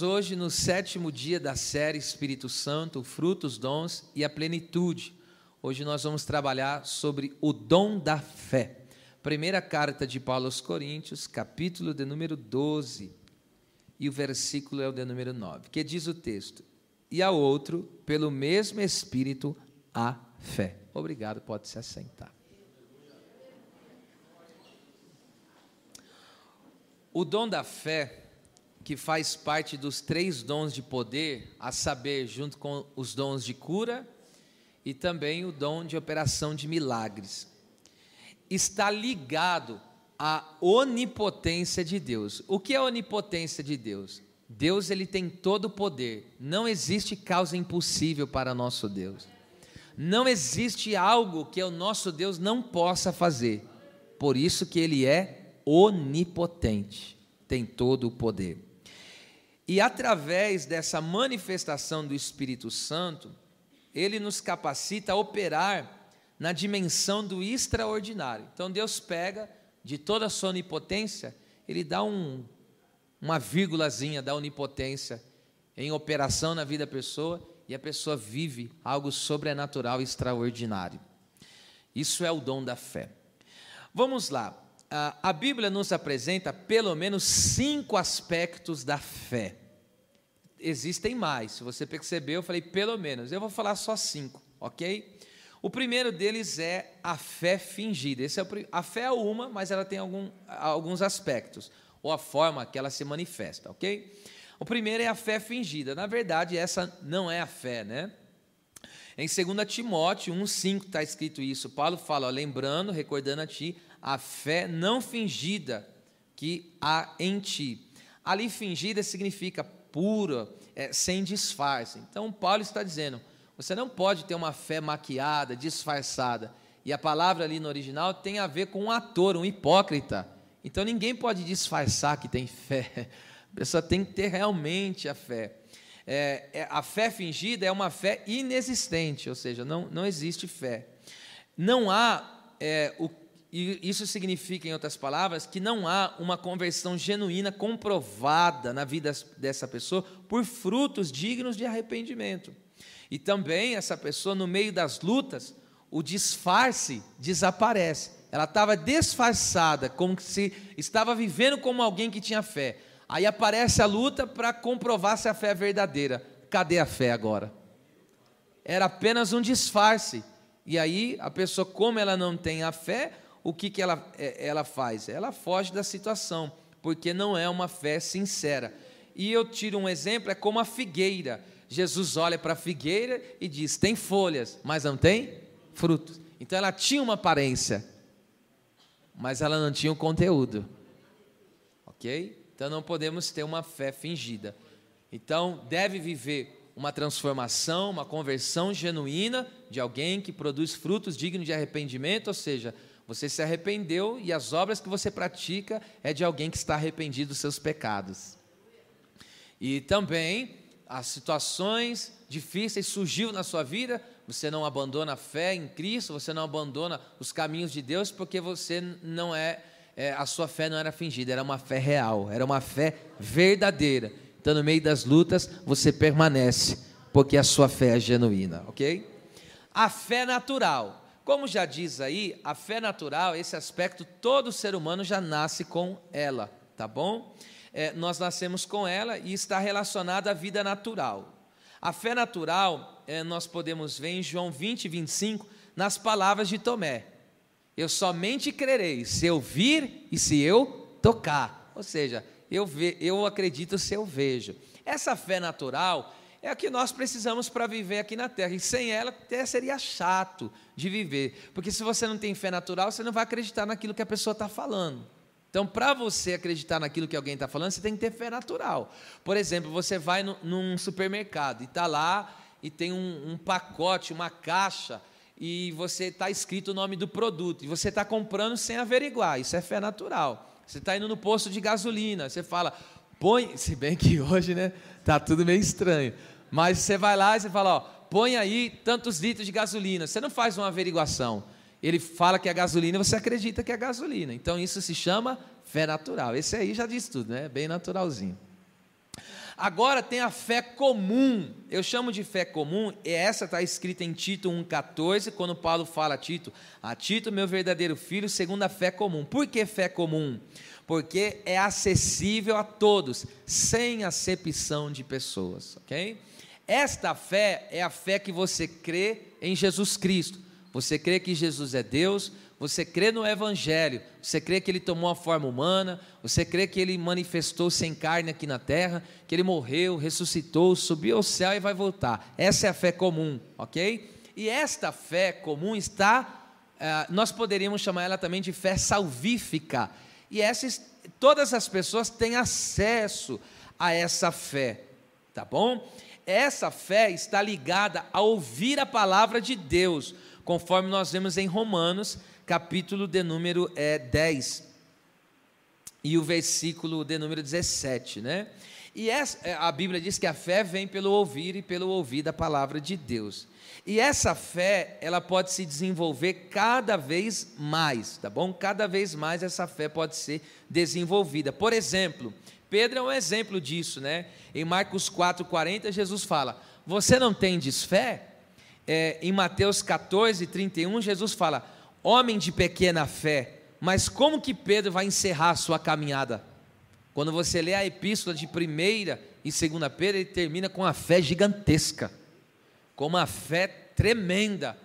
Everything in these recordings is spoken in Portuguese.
Hoje no 7º dia da série Espírito Santo, o fruto, os dons e a plenitude. Hoje nós vamos trabalhar sobre o dom da fé. Primeira carta de Paulo aos Coríntios, capítulo de número 12, e o versículo é o de número 9, que diz o texto: e a outro, pelo mesmo Espírito, a fé. Obrigado, pode se assentar. O dom da fé, que faz parte dos 3 dons de poder, a saber, junto com os dons de cura e também o dom de operação de milagres, está ligado à onipotência de Deus. O que é a onipotência de Deus? Deus, ele tem todo o poder. Não existe causa impossível para nosso Deus. Não existe algo que o nosso Deus não possa fazer. Por isso que ele é onipotente, tem todo o poder. E através dessa manifestação do Espírito Santo, ele nos capacita a operar na dimensão do extraordinário. Então Deus pega de toda a sua onipotência, ele dá uma vírgulazinha da onipotência em operação na vida da pessoa, e a pessoa vive algo sobrenatural e extraordinário. Isso é o dom da fé. Vamos lá. A Bíblia nos apresenta pelo menos 5 aspectos da fé. Existem mais, se você percebeu, eu falei pelo menos, eu vou falar só 5, ok? O primeiro deles é a fé fingida. A fé é uma, mas ela tem alguns aspectos, ou a forma que ela se manifesta, ok? O primeiro é a fé fingida. Na verdade, essa não é a fé, né? Em 2 Timóteo 1,5 está escrito isso. Paulo fala, lembrando, recordando a ti, a fé não fingida que há em ti. Ali fingida significa pura, sem disfarce. Então Paulo está dizendo, você não pode ter uma fé maquiada, disfarçada. E a palavra ali no original tem a ver com um ator, um hipócrita. Então ninguém pode disfarçar que tem fé. A pessoa tem que ter realmente a fé. A fé fingida é uma fé inexistente, ou seja, não existe fé. Não há, isso significa, em outras palavras, que não há uma conversão genuína comprovada na vida dessa pessoa por frutos dignos de arrependimento. E também essa pessoa, no meio das lutas, o disfarce desaparece. Ela estava disfarçada, como se estava vivendo como alguém que tinha fé. Aí aparece a luta para comprovar se a fé é verdadeira. Cadê a fé agora? Era apenas um disfarce. E aí a pessoa, como ela não tem a fé, o que ela faz? Ela foge da situação, porque não é uma fé sincera. E eu tiro um exemplo, é como a figueira. Jesus olha para a figueira e diz, tem folhas, mas não tem frutos. Então ela tinha uma aparência, mas ela não tinha o conteúdo. Ok? Então não podemos ter uma fé fingida. Então deve viver uma transformação, uma conversão genuína de alguém que produz frutos dignos de arrependimento, ou seja, você se arrependeu e as obras que você pratica é de alguém que está arrependido dos seus pecados. E também as situações difíceis surgiu na sua vida, você não abandona a fé em Cristo, você não abandona os caminhos de Deus, porque você não a sua fé não era fingida, era uma fé real, era uma fé verdadeira. Então no meio das lutas você permanece, porque a sua fé é genuína, ok? A fé natural. Como já diz aí, a fé natural, esse aspecto, todo ser humano já nasce com ela, tá bom? Nós nascemos com ela e está relacionada à vida natural. A fé natural, nós podemos ver em João 20, 25, nas palavras de Tomé. Eu somente crerei se eu vir e se eu tocar. Ou seja, eu acredito se eu vejo. Essa fé natural é a que nós precisamos para viver aqui na terra, e sem ela até seria chato de viver, porque se você não tem fé natural, você não vai acreditar naquilo que a pessoa está falando. Então, para você acreditar naquilo que alguém está falando, você tem que ter fé natural. Por exemplo, você vai num supermercado e está lá, e tem um pacote, uma caixa, e você está escrito o nome do produto, e você está comprando sem averiguar, isso é fé natural. Você está indo no posto de gasolina, você fala, se bem que hoje, né, está tudo meio estranho, mas você vai lá e você fala, põe aí tantos litros de gasolina, você não faz uma averiguação, ele fala que é gasolina, você acredita que é gasolina. Então isso se chama fé natural. Esse aí já diz tudo, né? Bem naturalzinho. Agora tem a fé comum, eu chamo de fé comum, e essa está escrita em Tito 1,14, quando Paulo fala a Tito, meu verdadeiro filho, segundo a fé comum. Por que fé comum? Porque é acessível a todos, sem acepção de pessoas, ok? Esta fé é a fé que você crê em Jesus Cristo, você crê que Jesus é Deus, você crê no Evangelho, você crê que Ele tomou a forma humana, você crê que Ele manifestou-se em carne aqui na terra, que Ele morreu, ressuscitou, subiu ao céu e vai voltar. Essa é a fé comum, ok? E esta fé comum nós poderíamos chamar ela também de fé salvífica, e todas as pessoas têm acesso a essa fé, tá bom? Essa fé está ligada a ouvir a palavra de Deus, conforme nós vemos em Romanos, capítulo de número 10, e o versículo de número 17, né? E a Bíblia diz que a fé vem pelo ouvir e pelo ouvir da palavra de Deus. E essa fé, ela pode se desenvolver cada vez mais, tá bom? Cada vez mais essa fé pode ser desenvolvida. Por exemplo, Pedro é um exemplo disso, né? Em Marcos 4,40, Jesus fala: você não tendes fé? Em Mateus 14,31, Jesus fala: homem de pequena fé. Mas como que Pedro vai encerrar a sua caminhada? Quando você lê a epístola de 1ª e 2ª Pedro, ele termina com a fé gigantesca, com uma fé tremenda,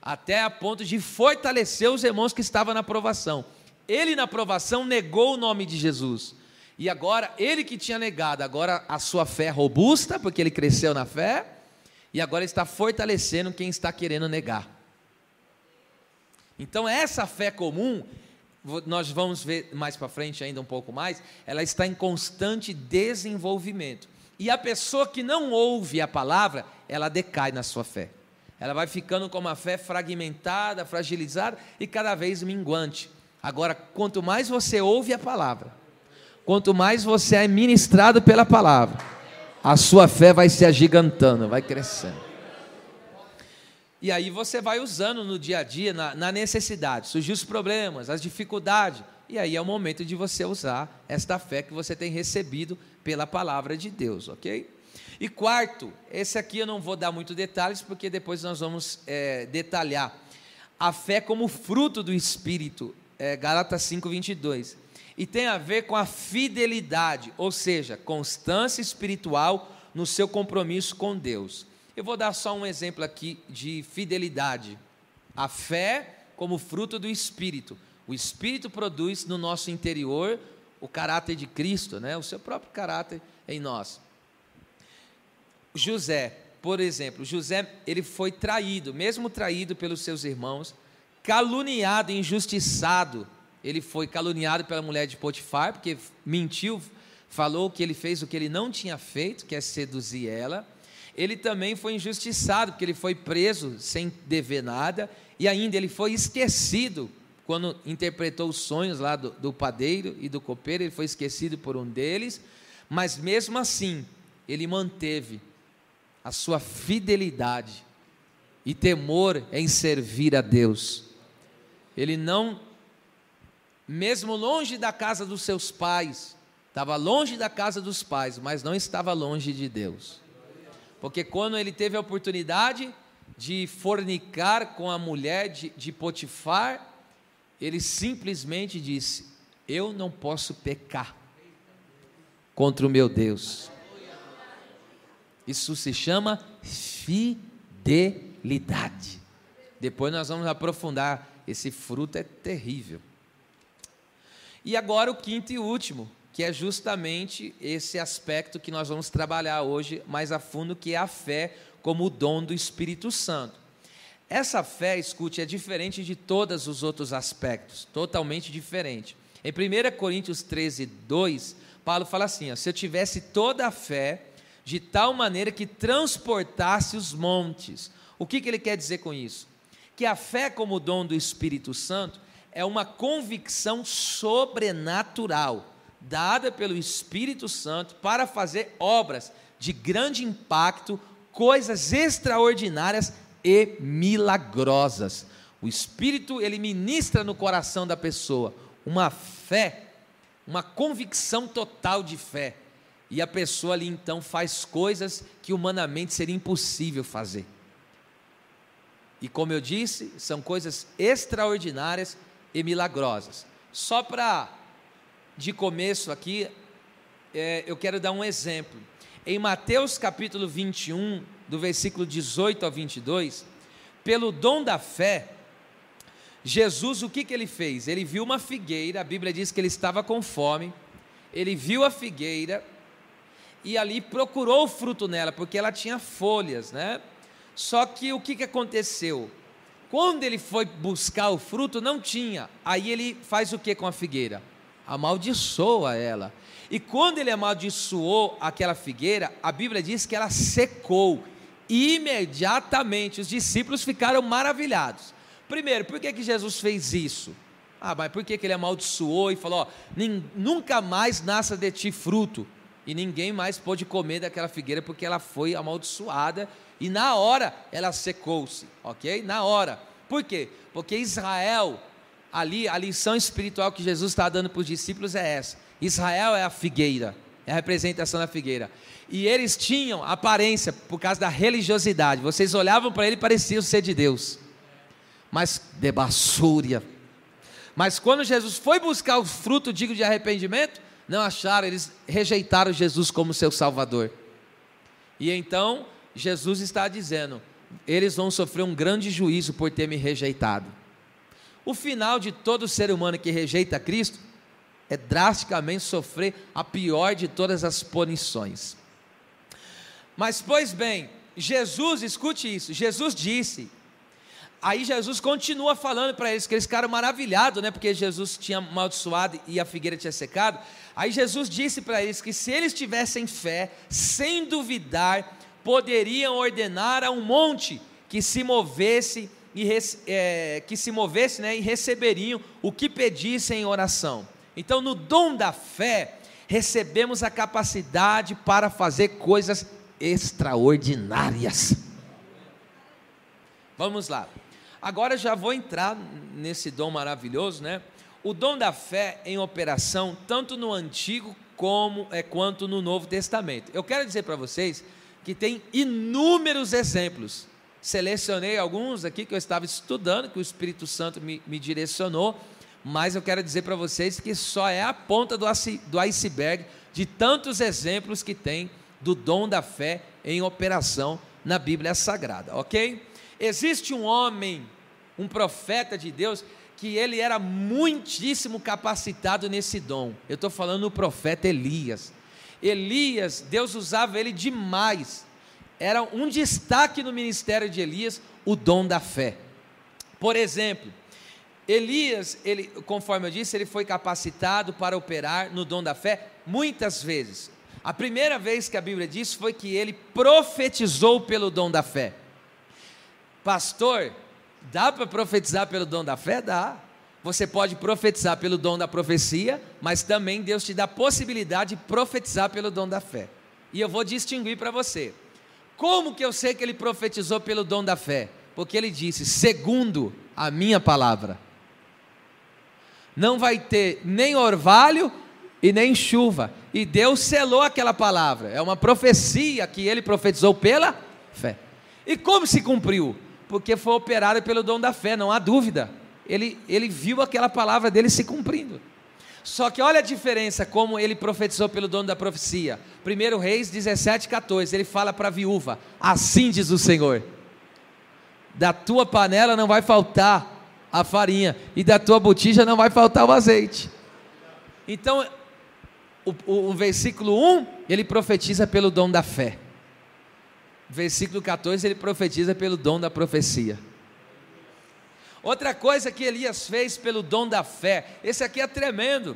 até a ponto de fortalecer os irmãos que estavam na provação. Ele na provação negou o nome de Jesus, e agora, ele que tinha negado, agora a sua fé é robusta, porque ele cresceu na fé, e agora está fortalecendo quem está querendo negar. Então essa fé comum, nós vamos ver mais para frente ainda um pouco mais, ela está em constante desenvolvimento, e a pessoa que não ouve a palavra, ela decai na sua fé, ela vai ficando com uma fé fragmentada, fragilizada e cada vez minguante. Agora, quanto mais você ouve a palavra, quanto mais você é ministrado pela palavra, a sua fé vai se agigantando, vai crescendo. E aí você vai usando no dia a dia, na necessidade, surgir os problemas, as dificuldades, e aí é o momento de você usar esta fé que você tem recebido pela palavra de Deus, ok? E quarto, esse aqui eu não vou dar muito detalhes, porque depois nós vamos detalhar, a fé como fruto do Espírito, Gálatas 5:22, e tem a ver com a fidelidade, ou seja, constância espiritual no seu compromisso com Deus. Eu vou dar só um exemplo aqui de fidelidade. A fé como fruto do Espírito. O Espírito produz no nosso interior o caráter de Cristo, né? O seu próprio caráter em nós. José, por exemplo, ele foi traído, mesmo traído pelos seus irmãos, caluniado, injustiçado. Ele foi caluniado pela mulher de Potifar, porque mentiu, falou que ele fez o que ele não tinha feito, que é seduzir ela. Ele também foi injustiçado, porque ele foi preso sem dever nada, e ainda ele foi esquecido, quando interpretou os sonhos lá do padeiro e do copeiro, ele foi esquecido por um deles, mas mesmo assim, ele manteve a sua fidelidade e temor em servir a Deus. Ele não, mesmo longe da casa dos seus pais, estava longe da casa dos pais, mas não estava longe de Deus. Porque quando ele teve a oportunidade de fornicar com a mulher de Potifar, ele simplesmente disse: eu não posso pecar contra o meu Deus. Isso se chama fidelidade. Depois nós vamos aprofundar, esse fruto é terrível. E agora o quinto e último, que é justamente esse aspecto que nós vamos trabalhar hoje mais a fundo, que é a fé como o dom do Espírito Santo. Essa fé, escute, é diferente de todos os outros aspectos, totalmente diferente. Em 1 Coríntios 13:2, Paulo fala assim: se eu tivesse toda a fé, de tal maneira que transportasse os montes. O que ele quer dizer com isso? Que a fé como dom do Espírito Santo é uma convicção sobrenatural, dada pelo Espírito Santo para fazer obras de grande impacto, coisas extraordinárias e milagrosas. O Espírito, ele ministra no coração da pessoa uma fé, uma convicção total de fé, E a pessoa ali então faz coisas que humanamente seria impossível fazer. E como eu disse, são coisas extraordinárias e milagrosas. Só para, de começo aqui, eu quero dar um exemplo. Em Mateus capítulo 21, do versículo 18 ao 22, pelo dom da fé, Jesus, o que ele fez? Ele viu uma figueira, a Bíblia diz que ele estava com fome, ele viu a figueira, e ali procurou o fruto nela, porque ela tinha folhas, né? Só que o que aconteceu? Quando ele foi buscar o fruto, não tinha. Aí ele faz o que com a figueira? Amaldiçoa ela. E quando ele amaldiçoou aquela figueira, a Bíblia diz que ela secou. E imediatamente os discípulos ficaram maravilhados. Primeiro, por que Jesus fez isso? Mas por que ele amaldiçoou e falou, nunca mais nasça de ti fruto? E ninguém mais pôde comer daquela figueira, porque ela foi amaldiçoada, e na hora ela secou-se, ok? Na hora. Por quê? Porque Israel, ali, a lição espiritual que Jesus está dando para os discípulos é essa: Israel é a figueira, é a representação da figueira, e eles tinham aparência por causa da religiosidade. Vocês olhavam para ele e pareciam ser de Deus, mas de basúria. Mas quando Jesus foi buscar o fruto digno de arrependimento, não acharam, eles rejeitaram Jesus como seu Salvador. E então Jesus está dizendo, eles vão sofrer um grande juízo por ter me rejeitado. O final de todo ser humano que rejeita Cristo é drasticamente sofrer a pior de todas as punições. Mas pois bem, Jesus, escute isso, Jesus disse, aí Jesus continua falando para eles, que eles ficaram maravilhados, né, porque Jesus tinha amaldiçoado e a figueira tinha secado. Aí Jesus disse para eles que se eles tivessem fé, sem duvidar, poderiam ordenar a um monte que se movesse e receberiam o que pedissem em oração. Então, no dom da fé, recebemos a capacidade para fazer coisas extraordinárias. Vamos lá. Agora já vou entrar nesse dom maravilhoso, né? O dom da fé em operação, tanto no Antigo quanto no Novo Testamento. Eu quero dizer para vocês que tem inúmeros exemplos. Selecionei alguns aqui que eu estava estudando, que o Espírito Santo me direcionou, mas eu quero dizer para vocês que só é a ponta do iceberg de tantos exemplos que tem do dom da fé em operação na Bíblia Sagrada, ok? Existe um homem, um profeta de Deus, que ele era muitíssimo capacitado nesse dom. Eu estou falando do profeta Elias. Elias, Deus usava ele demais. Era um destaque no ministério de Elias, o dom da fé. Por exemplo, Elias, conforme eu disse, ele foi capacitado para operar no dom da fé muitas vezes. A primeira vez que a Bíblia diz foi que ele profetizou pelo dom da fé. Pastor, dá para profetizar pelo dom da fé? Dá. Você pode profetizar pelo dom da profecia, mas também Deus te dá a possibilidade de profetizar pelo dom da fé. E eu vou distinguir para você. Como que eu sei que ele profetizou pelo dom da fé? Porque ele disse, segundo a minha palavra. Não vai ter nem orvalho e nem chuva. E Deus selou aquela palavra. É uma profecia que ele profetizou pela fé. E como se cumpriu? Porque foi operado pelo dom da fé, não há dúvida. Ele viu aquela palavra dele se cumprindo. Só que olha a diferença como ele profetizou pelo dom da profecia. 1 Reis 17:14, ele fala para a viúva, assim diz o Senhor, da tua panela não vai faltar a farinha, e da tua botija não vai faltar o azeite. Então, o versículo 1, ele profetiza pelo dom da fé. Versículo 14, ele profetiza pelo dom da profecia. Outra coisa que Elias fez pelo dom da fé, esse aqui é tremendo,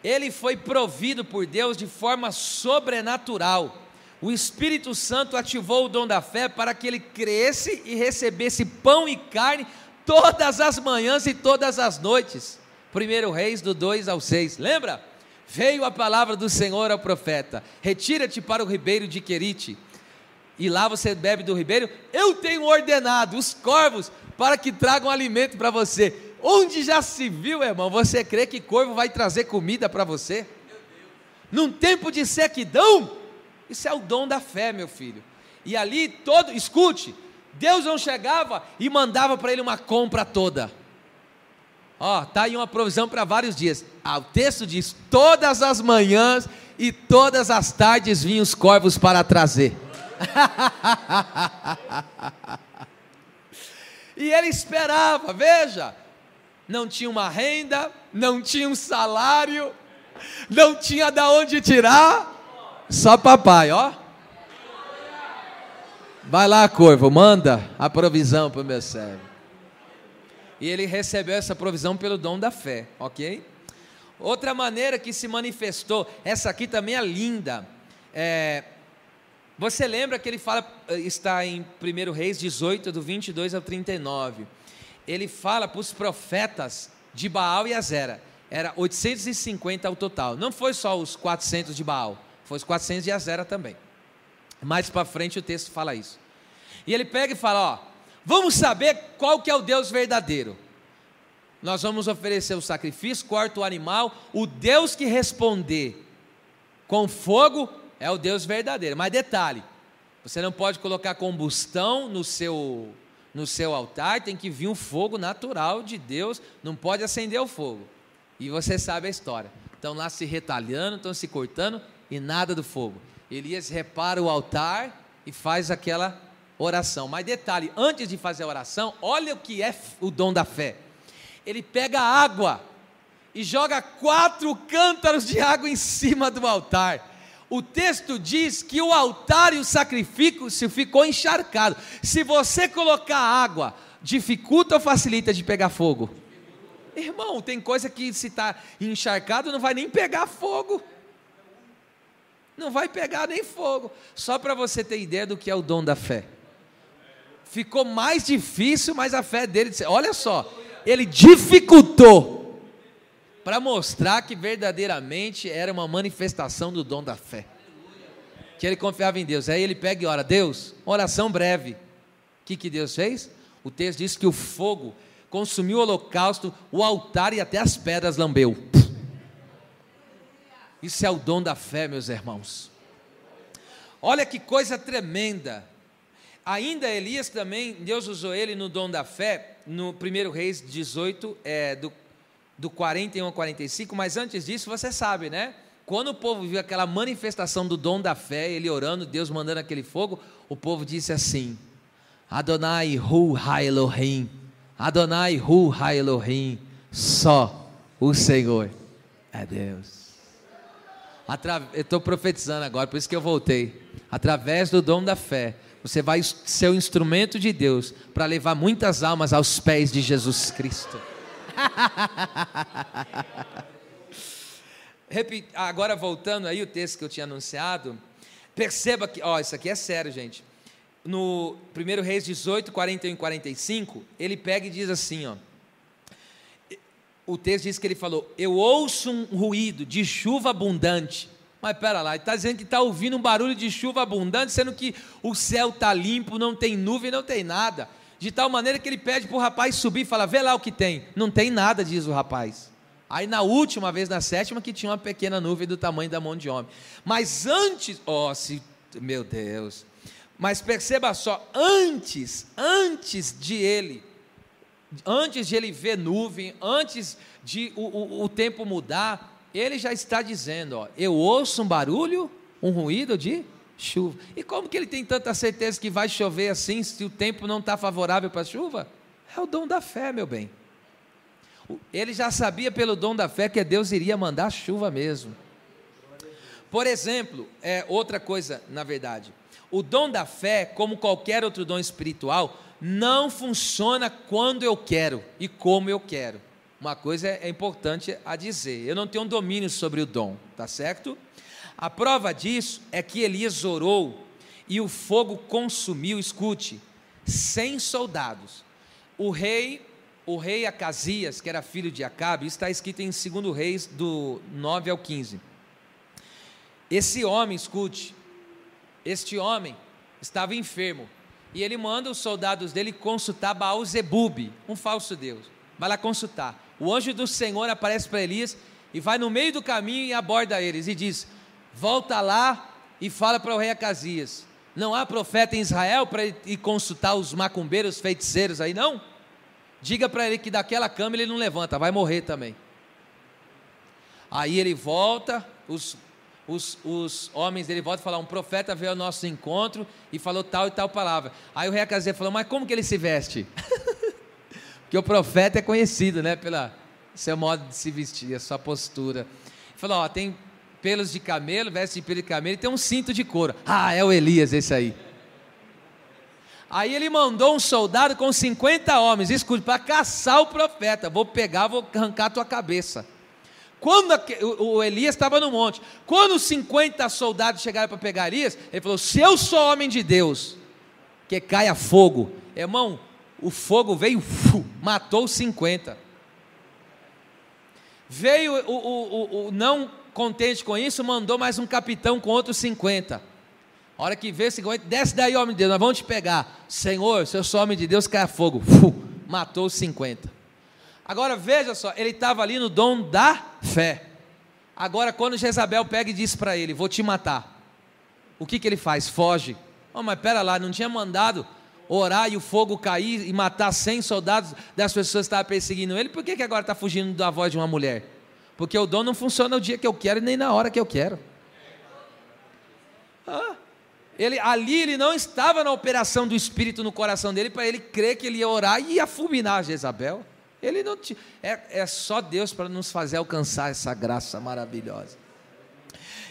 ele foi provido por Deus de forma sobrenatural. O Espírito Santo ativou o dom da fé para que ele cresce e recebesse pão e carne todas as manhãs e todas as noites. 1 Reis do 2 ao 6, lembra? Veio a palavra do Senhor ao profeta, retira-te para o ribeiro de Querite, e lá você bebe do ribeiro. Eu tenho ordenado os corvos para que tragam alimento para você. Onde já se viu, irmão, você crê que corvo vai trazer comida para você? num tempo de sequidão, isso é o dom da fé, meu filho. E ali escute, Deus não chegava e mandava para ele uma compra toda. Está aí uma provisão para vários dias. O texto diz: todas as manhãs e todas as tardes vinham os corvos para trazer. E ele esperava, veja, não tinha uma renda, não tinha um salário, não tinha de onde tirar, só papai, vai lá, corvo, manda a provisão para o meu servo. E ele recebeu essa provisão pelo dom da fé, ok? Outra maneira que se manifestou, essa aqui também é linda, você lembra que ele fala, está em 1 Reis 18, do 22 ao 39, ele fala para os profetas de Baal e Azera, era 850 ao total, não foi só os 400 de Baal, foi os 400 de Azera também, mais para frente o texto fala isso, e ele pega e fala, vamos saber qual que é o Deus verdadeiro, nós vamos oferecer o sacrifício, corta o animal, o Deus que responder com fogo é o Deus verdadeiro, mas detalhe, você não pode colocar combustão no seu altar, tem que vir um fogo natural de Deus, não pode acender o fogo, e você sabe a história, estão lá se retalhando, estão se cortando, e nada do fogo, Elias repara o altar, e faz aquela oração, mas detalhe, antes de fazer a oração, olha o que é o dom da fé, ele pega água, e joga 4 cântaros de água em cima do altar, o texto diz que o altar e o sacrifício ficou encharcado, se você colocar água, dificulta ou facilita de pegar fogo? Irmão, tem coisa que se está encharcado não vai nem pegar fogo, não vai pegar nem fogo, só para você ter ideia do que é o dom da fé, ficou mais difícil, mas a fé dele, olha só, ele dificultou, para mostrar que verdadeiramente era uma manifestação do dom da fé, que ele confiava em Deus, aí ele pega e ora, Deus, oração breve, o que Deus fez? O texto diz que o fogo consumiu o holocausto, o altar e até as pedras lambeu, isso é o dom da fé, meus irmãos, olha que coisa tremenda, ainda Elias também, Deus usou ele no dom da fé, no 1 Reis 18, do 41 ao 45, mas antes disso, você sabe, né? Quando o povo viu aquela manifestação do dom da fé, ele orando, Deus mandando aquele fogo, o povo disse assim, Adonai Hu Ha Elohim, Adonai Hu Ha Elohim, só o Senhor é Deus. Eu estou profetizando agora, por isso que eu voltei, através do dom da fé, você vai ser o instrumento de Deus, para levar muitas almas aos pés de Jesus Cristo. Agora voltando aí o texto que eu tinha anunciado, perceba que, isso aqui é sério, gente, no 1 Reis 18, 41 e 45, ele pega e diz assim, o texto diz que ele falou, eu ouço um ruído de chuva abundante, mas pera lá, ele está dizendo que está ouvindo um barulho de chuva abundante, sendo que o céu está limpo, não tem nuvem, não tem nada, de tal maneira que ele pede para o rapaz subir e fala, vê lá o que tem, não tem nada, diz o rapaz, aí na última vez, na 7ª, que tinha uma pequena nuvem do tamanho da mão de homem, mas antes, meu Deus, mas perceba só, antes de ele ver nuvem, antes de o tempo mudar, ele já está dizendo, eu ouço um barulho, um ruído de chuva, e como que ele tem tanta certeza que vai chover assim, se o tempo não está favorável para a chuva? É o dom da fé, meu bem, ele já sabia pelo dom da fé que Deus iria mandar chuva mesmo. Por exemplo, outra coisa, na verdade, o dom da fé, como qualquer outro dom espiritual, não funciona quando eu quero e como eu quero. Uma coisa é importante a dizer, eu não tenho um domínio sobre o dom, tá certo? A prova disso é que Elias orou e o fogo consumiu, escute, 100 soldados. O rei Acasias, que era filho de Acabe, isso está escrito em 2 Reis, do 9 ao 15. Esse homem, escute, este homem estava enfermo, e ele manda os soldados dele consultar Baal-zebub, um falso deus, vai lá consultar, o anjo do Senhor aparece para Elias, e vai no meio do caminho e aborda eles, e diz, volta lá e fala para o rei Acasias: não há profeta em Israel para ir consultar os macumbeiros, feiticeiros aí não? Diga para ele que daquela cama ele não levanta, vai morrer também. Aí ele volta, os homens dele voltam e falam: um profeta veio ao nosso encontro e falou tal e tal palavra. Aí o rei Acasias falou: mas como que ele se veste? Porque o profeta é conhecido, né, pelo seu modo de se vestir, a sua postura. Ele falou: ó, tem pelos de camelo, veste de pelo de camelo, e tem um cinto de couro. Ah, é o Elias esse aí. Aí ele mandou um soldado com 50 homens, escute, para caçar o profeta. Vou pegar, vou arrancar a tua cabeça. Quando o Elias estava no monte, quando os 50 soldados chegaram para pegar Elias, ele falou: se eu sou homem de Deus, que caia fogo. Irmão, o fogo veio, matou os 50. Veio o não contente com isso, mandou mais um capitão com outros 50. A hora que veio o 50, desce daí, homem de Deus, nós vamos te pegar. Senhor, se eu sou homem de Deus, caia fogo. Matou os 50. Agora veja só, ele estava ali no dom da fé. Agora quando Jezabel pega e diz para ele: vou te matar, o que ele faz? Foge. Oh, mas pera lá, não tinha mandado orar e o fogo cair e matar 100 soldados das pessoas que estavam perseguindo ele? Por que agora está fugindo da voz de uma mulher? Porque o dom não funciona no dia que eu quero e nem na hora que eu quero. Ali não estava na operação do Espírito no coração dele para ele crer que ele ia orar e ia fulminar Jezabel. Ele não tinha, é só Deus para nos fazer alcançar essa graça maravilhosa.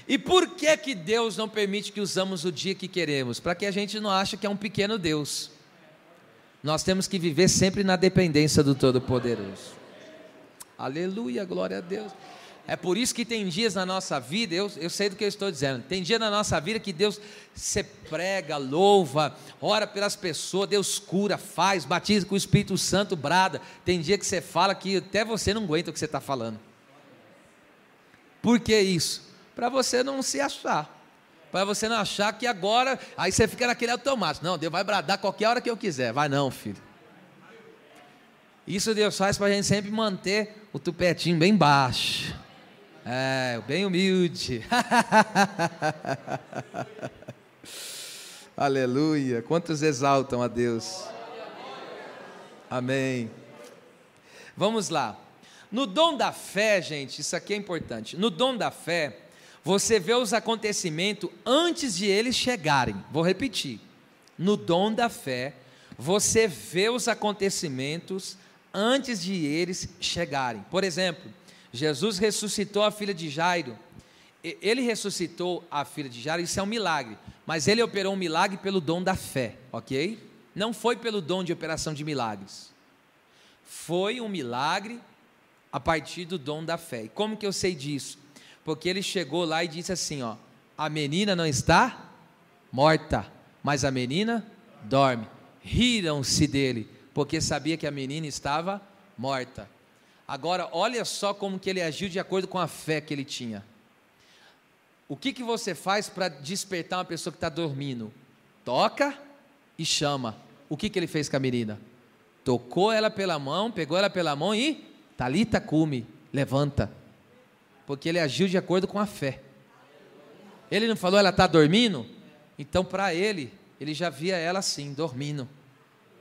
E por que Deus não permite que usamos o dia que queremos? Para que a gente não ache que é um pequeno Deus. Nós temos que viver sempre na dependência do Todo-Poderoso. Aleluia, glória a Deus. É por isso que tem dias na nossa vida, eu sei do que eu estou dizendo, tem dia na nossa vida que Deus, você prega, louva, ora pelas pessoas, Deus cura, faz, batiza com o Espírito Santo, brada. Tem dia que você fala que até você não aguenta o que você está falando. Por que isso? Para você não se achar, para você não achar que agora, aí você fica naquele automático: não, Deus vai bradar qualquer hora que eu quiser. Vai não, filho. Isso Deus faz para a gente sempre manter o tupetinho bem baixo. Bem humilde. Aleluia. Quantos exaltam a Deus? Amém. Vamos lá. No dom da fé, gente, isso aqui é importante. No dom da fé, você vê os acontecimentos antes de eles chegarem. Vou repetir. No dom da fé, você vê os acontecimentos antes de eles chegarem. Por exemplo, Jesus ressuscitou a filha de Jairo. Ele ressuscitou a filha de Jairo, isso é um milagre, mas ele operou um milagre pelo dom da fé, ok? Não foi pelo dom de operação de milagres. Foi um milagre a partir do dom da fé. E como que eu sei disso? Porque ele chegou lá e disse assim, ó: a menina não está morta, mas a menina dorme. Riram-se dele, porque sabia que a menina estava morta. Agora, olha só como que ele agiu de acordo com a fé que ele tinha. O que você faz para despertar uma pessoa que está dormindo? Toca e chama. O que ele fez com a menina? Tocou ela pela mão, pegou ela pela mão e Talita cumi, levanta. Porque ele agiu de acordo com a fé. Ele não falou: ela está dormindo? Então para ele já via ela assim, dormindo.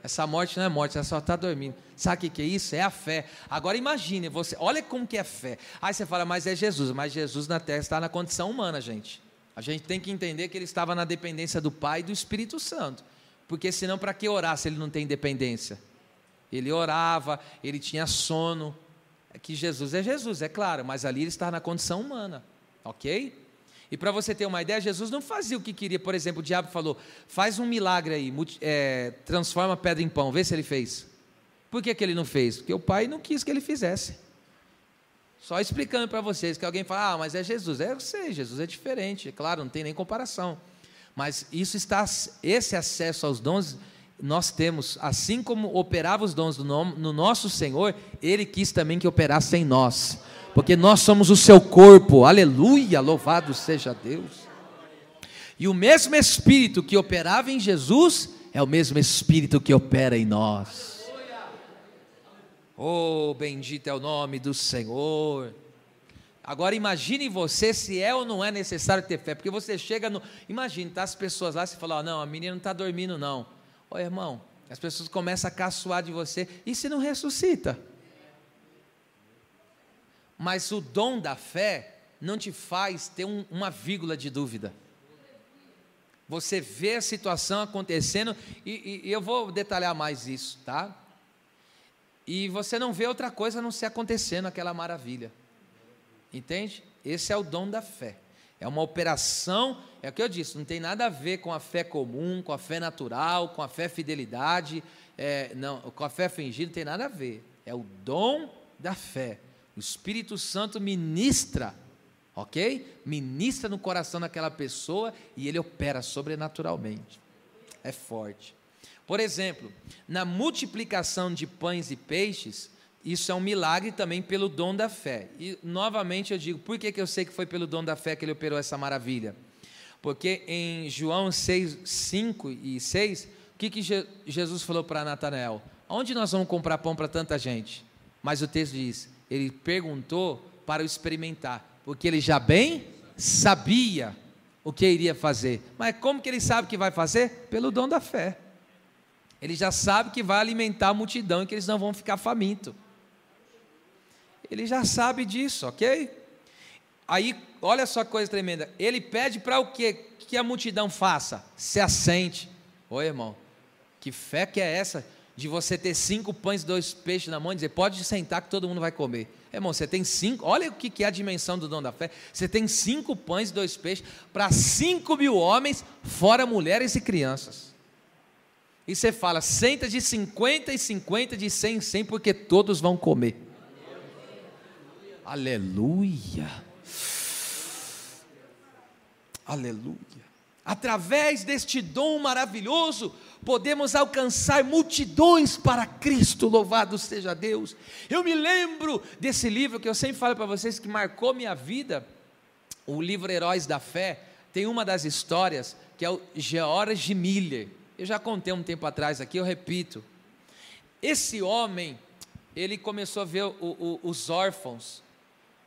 Essa morte não é morte, ela só está dormindo. Sabe o que é isso? É a fé. Agora imagine, olha como que é fé. Aí você fala: mas é Jesus. Mas Jesus na terra está na condição humana, gente. A gente tem que entender que ele estava na dependência do Pai e do Espírito Santo. Porque senão para que orar se ele não tem dependência? Ele orava, ele tinha sono. É que Jesus é Jesus, é claro, mas ali ele está na condição humana, ok? E para você ter uma ideia, Jesus não fazia o que queria. Por exemplo, o diabo falou: faz um milagre aí, transforma a pedra em pão. Vê se ele fez. Por que ele não fez? Porque o Pai não quis que ele fizesse. Só explicando para vocês, que alguém fala: ah, mas é Jesus. Eu sei, Jesus é diferente, é claro, não tem nem comparação. Mas esse acesso aos dons nós temos, assim como operava os dons no nosso Senhor, Ele quis também que operasse em nós, porque nós somos o seu corpo. Aleluia, louvado seja Deus. E o mesmo Espírito que operava em Jesus é o mesmo Espírito que opera em nós. Oh, bendito é o nome do Senhor. Agora imagine você se é ou não é necessário ter fé, porque você chega no... Imagine, tá as pessoas lá, você fala, ó, não, a menina não está dormindo não. Ô irmão, as pessoas começam a caçoar de você, e se não ressuscita? Mas o dom da fé não te faz ter uma vírgula de dúvida. Você vê a situação acontecendo, e eu vou detalhar mais isso, tá? E você não vê outra coisa a não ser acontecendo aquela maravilha. Entende? Esse é o dom da fé. É uma operação, é o que eu disse, não tem nada a ver com a fé comum, com a fé natural, com a fé fidelidade, não, com a fé fingida, não tem nada a ver. É o dom da fé. O Espírito Santo ministra, ok? Ministra no coração daquela pessoa e ele opera sobrenaturalmente. É forte. Por exemplo, na multiplicação de pães e peixes, isso é um milagre também pelo dom da fé. E novamente eu digo, por que eu sei que foi pelo dom da fé que ele operou essa maravilha? Porque em João 6, 5 e 6, o que Jesus falou para Natanael? Onde nós vamos comprar pão para tanta gente? Mas o texto diz, ele perguntou para o experimentar, porque ele já bem sabia o que iria fazer. Mas como que ele sabe que vai fazer? Pelo dom da fé. Ele já sabe que vai alimentar a multidão e que eles não vão ficar famintos. Ele já sabe disso, ok? Aí, olha só que coisa tremenda. Ele pede para o quê? Que a multidão faça? Se assente. Oi, irmão, que fé que é essa? De você ter 5 pães e 2 peixes na mão e dizer, pode sentar que todo mundo vai comer. Irmão, você tem 5, olha o que é a dimensão do dom da fé. Você tem 5 pães e 2 peixes para 5.000 homens, fora mulheres e crianças. E você fala, senta de 50 e 50, de 100 em 100, porque todos vão comer. Aleluia. Aleluia. Através deste dom maravilhoso, podemos alcançar multidões para Cristo, louvado seja Deus. Eu me lembro desse livro que eu sempre falo para vocês, que marcou minha vida, o livro Heróis da Fé. Tem uma das histórias, que é o George Miller. Eu já contei um tempo atrás aqui, eu repito. Esse homem, ele começou a ver os órfãos.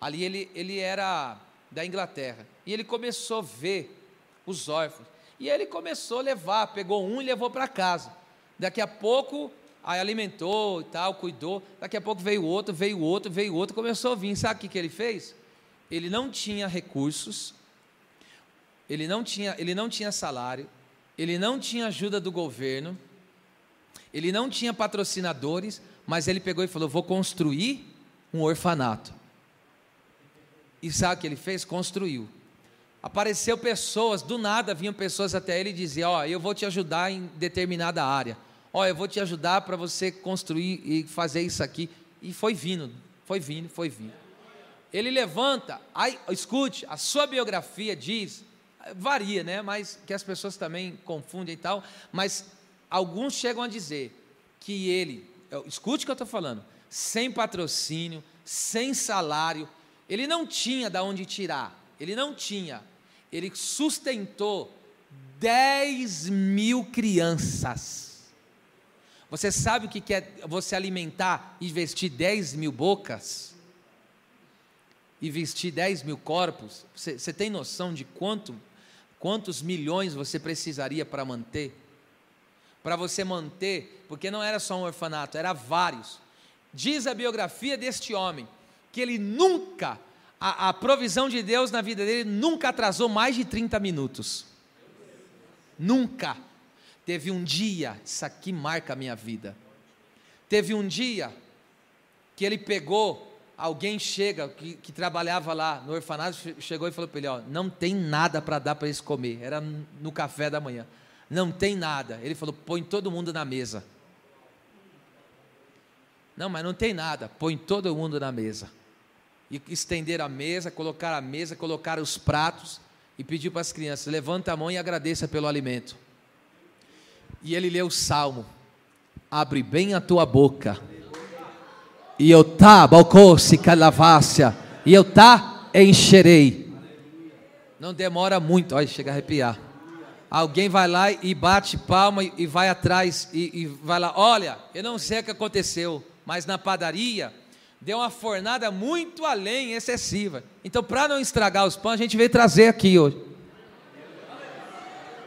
Ali ele era da Inglaterra. E ele começou a ver os órfãos. E ele começou a levar, pegou um e levou para casa. Daqui a pouco, aí alimentou e tal, cuidou. Daqui a pouco veio outro, começou a vir. Sabe o que ele fez? Ele não tinha recursos, ele não tinha salário, ele não tinha ajuda do governo, ele não tinha patrocinadores, mas ele pegou e falou, vou construir um orfanato. E sabe o que ele fez? Construiu. Apareceu pessoas, do nada vinham pessoas até ele e diziam, ó, eu vou te ajudar em determinada área, ó, eu vou te ajudar para você construir e fazer isso aqui. E foi vindo. Ele levanta, aí, escute, a sua biografia diz, varia, né, mas que as pessoas também confundem e tal, mas alguns chegam a dizer que ele, escute o que eu estou falando, sem patrocínio, sem salário, ele não tinha de onde tirar, ele sustentou 10.000 crianças. Você sabe o que é você alimentar e vestir 10.000 bocas? E vestir 10.000 corpos? Você tem noção de quantos milhões você precisaria para manter? Para você manter, porque não era só um orfanato, era vários. Diz a biografia deste homem, que ele nunca, a provisão de Deus na vida dele nunca atrasou mais de 30 minutos. Nunca. Teve um dia, isso aqui marca a minha vida. Teve um dia que ele pegou, alguém chega, que trabalhava lá no orfanato, chegou e falou para ele, ó, não tem nada para dar para eles comer, era no café da manhã, não tem nada. Ele falou, põe todo mundo na mesa. Não, mas não tem nada, põe todo mundo na mesa. E estender a mesa, colocar os pratos, e pediu para as crianças, levanta a mão e agradeça pelo alimento. E ele leu o Salmo, abre bem a tua boca, e eu balcoce calavácia, e eu encherei. Não demora muito, olha, chega a arrepiar. Alguém vai lá e bate palma e vai atrás, e vai lá, olha, eu não sei o que aconteceu, mas na padaria, deu uma fornada muito além, excessiva. Então, para não estragar os pães, a gente veio trazer aqui hoje.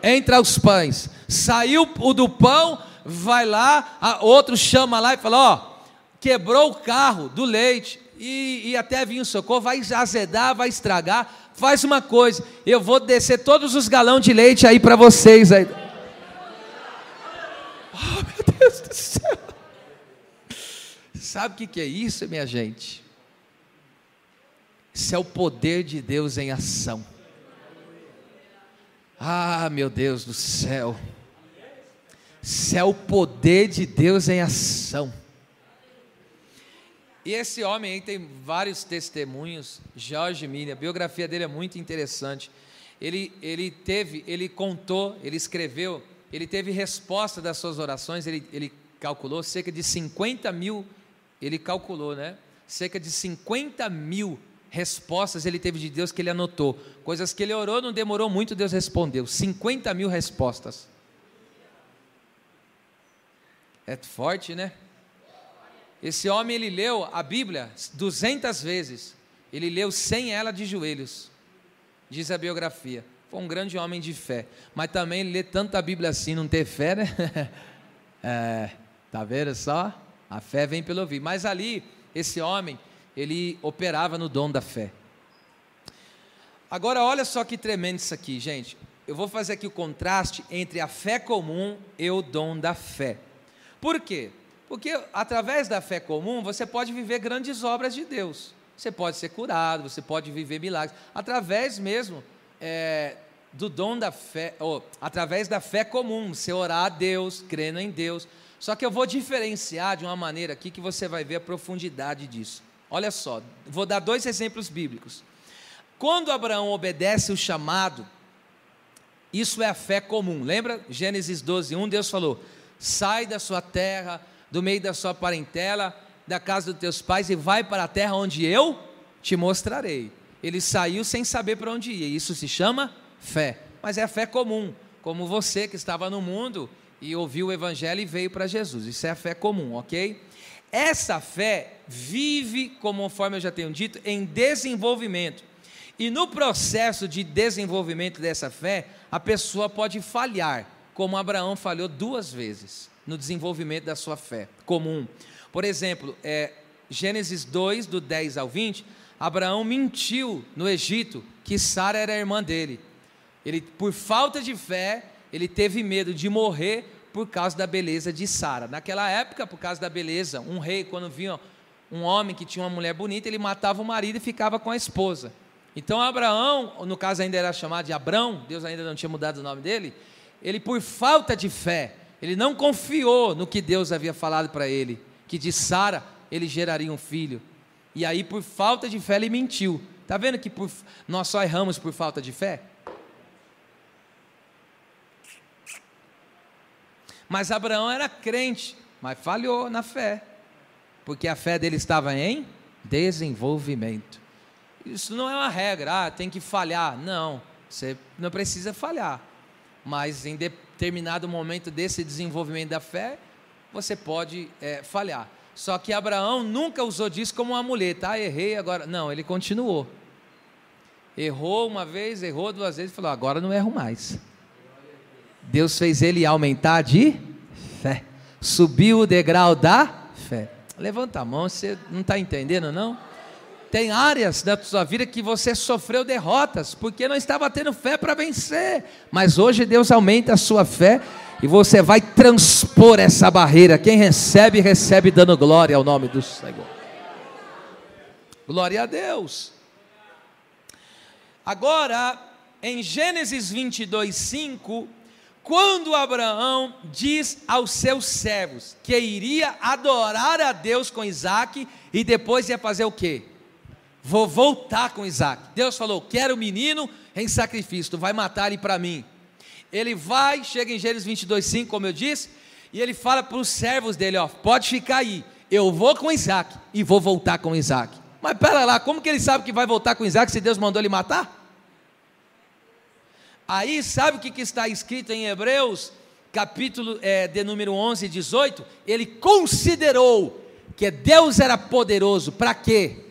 Entra os pães, saiu o do pão, vai lá, outro chama lá e fala, ó, quebrou o carro do leite, e até vir o socorro, vai azedar, vai estragar, faz uma coisa, eu vou descer todos os galões de leite aí para vocês aí. Oh, meu Deus do céu. Sabe o que é isso, minha gente? Isso é o poder de Deus em ação. Ah, meu Deus do céu. Isso é o poder de Deus em ação. E esse homem aí tem vários testemunhos. George Miller, a biografia dele é muito interessante. Ele contou, ele escreveu, ele teve resposta das suas orações, ele calculou cerca de 50 mil, ele calculou, né? Cerca de 50 mil respostas ele teve de Deus que ele anotou. Coisas que ele orou, não demorou muito, Deus respondeu. 50 mil respostas. É forte, né? Esse homem, ele leu a Bíblia 200 vezes. Ele leu sem ela de joelhos. Diz a biografia. Foi um grande homem de fé. Mas também ele lê tanta Bíblia assim, não ter fé, né? Tá vendo só? A fé vem pelo ouvir. Mas ali, esse homem, ele operava no dom da fé. Agora, olha só que tremendo isso aqui, gente. Eu vou fazer aqui o contraste entre a fé comum e o dom da fé. Por quê? Porque através da fé comum, você pode viver grandes obras de Deus. Você pode ser curado, você pode viver milagres. Através mesmo do dom da fé, ou através da fé comum, você orar a Deus, crendo em Deus. Só que eu vou diferenciar de uma maneira aqui que você vai ver a profundidade disso. Olha só, vou dar 2 exemplos bíblicos. Quando Abraão obedece o chamado, isso é a fé comum. Lembra? Gênesis 12:1, Deus falou, sai da sua terra, do meio da sua parentela, da casa dos teus pais, e vai para a terra onde eu te mostrarei. Ele saiu sem saber para onde ia, isso se chama fé, mas é a fé comum, como você que estava no mundo e ouviu o evangelho e veio para Jesus, isso é a fé comum, ok? Essa fé vive, conforme eu já tenho dito, em desenvolvimento, e no processo de desenvolvimento dessa fé, a pessoa pode falhar, como Abraão falhou 2 vezes, no desenvolvimento da sua fé comum. Por exemplo, Gênesis 2, do 10 ao 20, Abraão mentiu no Egito, que Sara era a irmã dele. Ele, por falta de fé, ele teve medo de morrer por causa da beleza de Sara. Naquela época, por causa da beleza, um rei, quando via um homem que tinha uma mulher bonita, ele matava o marido e ficava com a esposa. Então Abraão, no caso ainda era chamado de Abrão, Deus ainda não tinha mudado o nome dele, ele por falta de fé, ele não confiou no que Deus havia falado para ele, que de Sara ele geraria um filho, e aí por falta de fé ele mentiu. Está vendo que nós só erramos por falta de fé? Mas Abraão era crente, mas falhou na fé, porque a fé dele estava em desenvolvimento. Isso não é uma regra, tem que falhar. Não, você não precisa falhar, mas em determinado momento desse desenvolvimento da fé, você pode falhar. Só que Abraão nunca usou disso como uma muleta, errei agora. Não, ele continuou. Errou uma vez, errou 2 vezes, falou, agora não erro mais. Deus fez ele aumentar de fé, subiu o degrau da fé. Levanta a mão, você não está entendendo não? Tem áreas da sua vida que você sofreu derrotas, porque não estava tendo fé para vencer, mas hoje Deus aumenta a sua fé, e você vai transpor essa barreira. Quem recebe, recebe dando glória ao nome do Senhor. Glória a Deus. Agora, em Gênesis 22:5, quando Abraão diz aos seus servos que iria adorar a Deus com Isaac, e depois ia fazer o quê? Vou voltar com Isaac. Deus falou, quero o menino em sacrifício, tu vai matar ele para mim. Ele vai, chega em Gênesis 22:5, como eu disse, e ele fala para os servos dele, pode ficar aí, eu vou com Isaac, e vou voltar com Isaac. Mas pera lá, como que ele sabe que vai voltar com Isaac, se Deus mandou ele matar? Aí, sabe o que está escrito em Hebreus, capítulo de número 11, 18? Ele considerou que Deus era poderoso, para quê?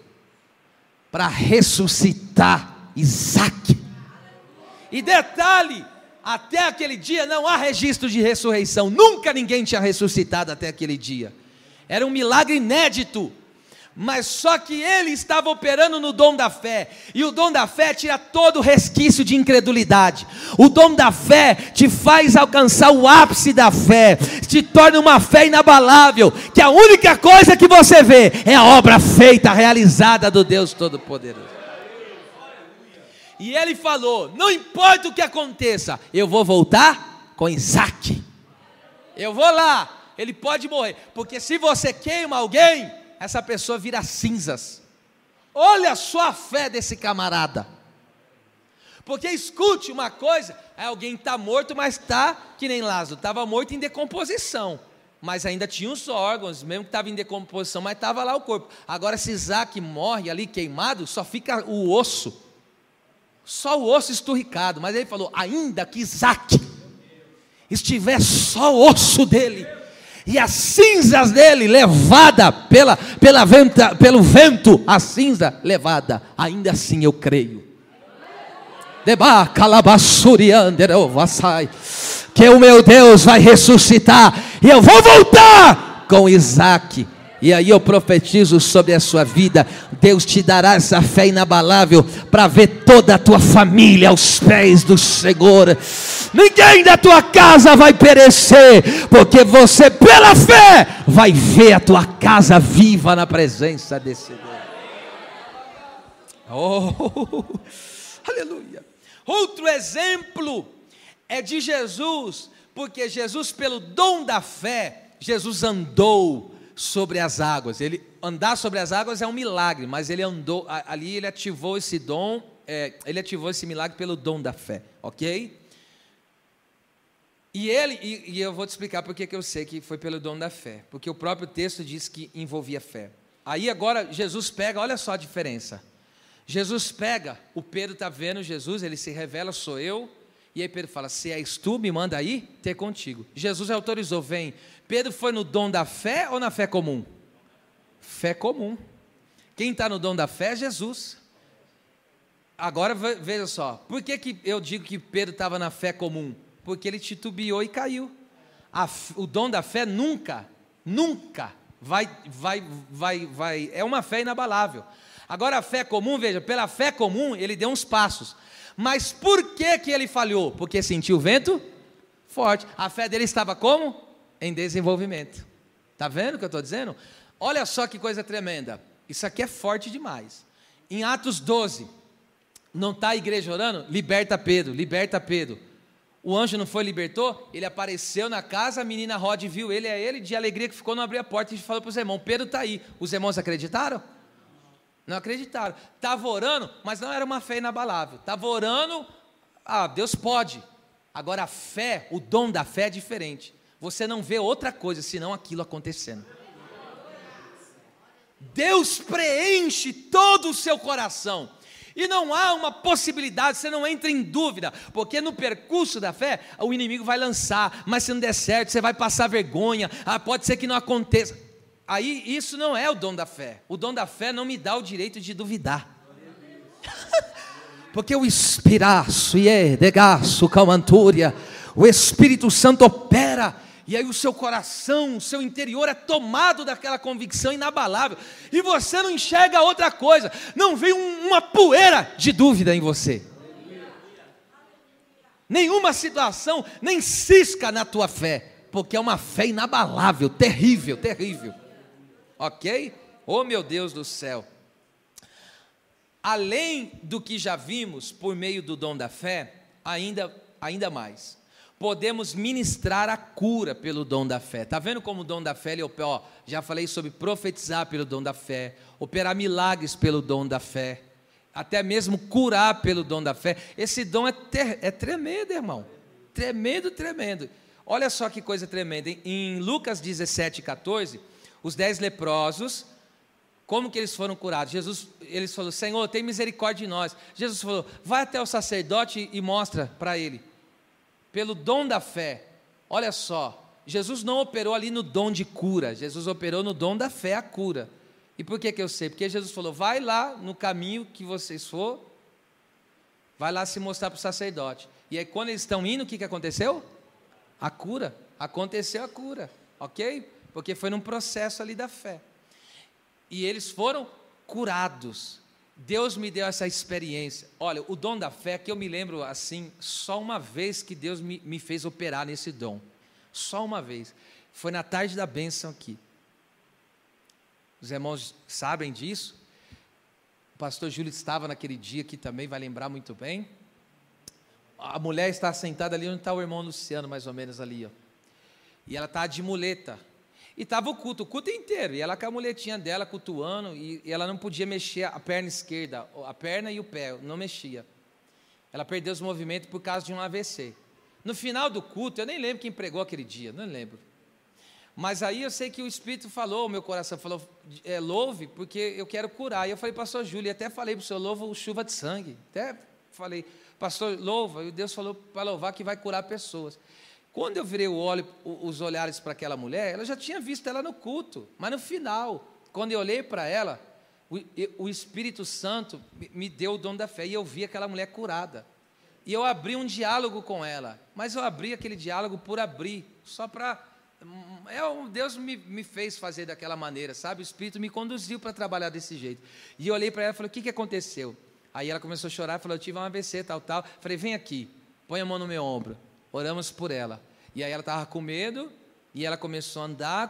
Para ressuscitar Isaac. E detalhe, até aquele dia não há registro de ressurreição, nunca ninguém tinha ressuscitado até aquele dia, era um milagre inédito, mas só que ele estava operando no dom da fé, e o dom da fé tira todo o resquício de incredulidade, o dom da fé te faz alcançar o ápice da fé, te torna uma fé inabalável, que a única coisa que você vê é a obra feita, realizada do Deus Todo-Poderoso. E ele falou, não importa o que aconteça, eu vou voltar com Isaac, eu vou lá, ele pode morrer, porque se você queima alguém, essa pessoa vira cinzas. Olha só a fé desse camarada, porque escute uma coisa, alguém está morto, mas está que nem Lázaro, estava morto em decomposição, mas ainda tinha os órgãos, mesmo que estava em decomposição, mas estava lá o corpo. Agora se Isaac morre ali queimado, só fica o osso, só o osso esturricado. Mas ele falou, ainda que Isaac estiver só o osso dele, e as cinzas dele levada pelo vento, a cinza levada, ainda assim eu creio, que o meu Deus vai ressuscitar, e eu vou voltar com Isaac. E aí eu profetizo sobre a sua vida, Deus te dará essa fé inabalável, para ver toda a tua família aos pés do Senhor, ninguém da tua casa vai perecer, porque você pela fé, vai ver a tua casa viva na presença desse Deus. Oh, aleluia. Outro exemplo é de Jesus, porque Jesus, pelo dom da fé, Jesus andou sobre as águas. Ele andar sobre as águas é um milagre, mas ele andou ali, ele ativou esse dom, ele ativou esse milagre pelo dom da fé, ok? E eu vou te explicar porque que eu sei que foi pelo dom da fé, porque o próprio texto diz que envolvia fé. Aí agora Jesus pega, olha só a diferença, Jesus pega, o Pedro está vendo Jesus, ele se revela, sou eu, e aí Pedro fala, se és tu, me manda aí ter contigo. Jesus autorizou, vem. Pedro foi no dom da fé ou na fé comum? Fé comum. Quem está no dom da fé é Jesus. Agora veja só, por que eu digo que Pedro estava na fé comum? Porque ele titubeou e caiu. O dom da fé nunca vai, é uma fé inabalável. Agora a fé comum, veja, pela fé comum ele deu uns passos, mas por que ele falhou? Porque sentiu o vento forte. A fé dele estava como? Em desenvolvimento. Está vendo o que eu estou dizendo? Olha só que coisa tremenda, isso aqui é forte demais. Em Atos 12, não está a igreja orando? Liberta Pedro, liberta Pedro. O anjo não foi, libertou? Ele apareceu na casa, a menina Rod viu ele, de alegria que ficou, não abriu a porta e falou para os irmãos, Pedro está aí. Os irmãos acreditaram? Não acreditaram. Estava orando, mas não era uma fé inabalável. Estava orando, Deus pode. Agora a fé, o dom da fé é diferente. Você não vê outra coisa senão aquilo acontecendo. Deus preenche todo o seu coração. E não há uma possibilidade, você não entra em dúvida, porque no percurso da fé, o inimigo vai lançar, mas se não der certo, você vai passar vergonha, pode ser que não aconteça. Aí isso não é o dom da fé. O dom da fé não me dá o direito de duvidar. Porque o Espiraço, Degaço, Calmantúria, o Espírito Santo opera, e aí o seu coração, o seu interior é tomado daquela convicção inabalável, e você não enxerga outra coisa, não vem uma poeira de dúvida em você. Nenhuma situação nem cisca na tua fé, porque é uma fé inabalável, terrível, terrível. Ok? Oh meu Deus do céu. Além do que já vimos por meio do dom da fé, ainda mais, podemos ministrar a cura pelo dom da fé. Está vendo como o dom da fé, ele opera? Já falei sobre profetizar pelo dom da fé, operar milagres pelo dom da fé, até mesmo curar pelo dom da fé. Esse dom é tremendo, irmão, tremendo, tremendo. Olha só que coisa tremenda, em Lucas 17:14, os 10 leprosos, como que eles foram curados? Eles falaram, Senhor, tem misericórdia de nós. Jesus falou, vai até o sacerdote e mostra para ele. Pelo dom da fé, olha só, Jesus não operou ali no dom de cura, Jesus operou no dom da fé, a cura. E por que eu sei? Porque Jesus falou, vai lá no caminho que vocês for, vai lá se mostrar para o sacerdote. E aí quando eles estão indo, o que aconteceu? A cura, aconteceu a cura, ok? Porque foi num processo ali da fé. E eles foram curados. Deus me deu essa experiência. Olha, o dom da fé, que eu me lembro assim, só uma vez que Deus me fez operar nesse dom. Só uma vez. Foi na tarde da bênção aqui. Os irmãos sabem disso. O pastor Júlio estava naquele dia aqui também, vai lembrar muito bem. A mulher está sentada ali onde está o irmão Luciano, mais ou menos ali, ó. E ela está de muleta. E estava o culto inteiro, e ela com a muletinha dela cultuando, e ela não podia mexer a perna esquerda, a perna e o pé, não mexia. Ela perdeu os movimentos por causa de um AVC. No final do culto, eu nem lembro quem pregou aquele dia, não lembro. Mas aí eu sei que o Espírito falou, o meu coração falou, louve, porque eu quero curar. E eu falei, pastor Júlio, até falei para o senhor, louva o chuva de sangue. Até falei, pastor, louva, e Deus falou para louvar que vai curar pessoas. Quando eu virei os olhares para aquela mulher, ela já tinha visto ela no culto, mas no final, quando eu olhei para ela, o Espírito Santo me deu o dom da fé, e eu vi aquela mulher curada, e eu abri um diálogo com ela, mas eu abri aquele diálogo por abrir, só para, Deus me fez fazer daquela maneira, sabe, o Espírito me conduziu para trabalhar desse jeito, e eu olhei para ela e falei, o que aconteceu? Aí ela começou a chorar, falou, eu tive um AVC, tal, falei, vem aqui, põe a mão no meu ombro. Oramos por ela, e aí ela estava com medo, e ela começou a andar,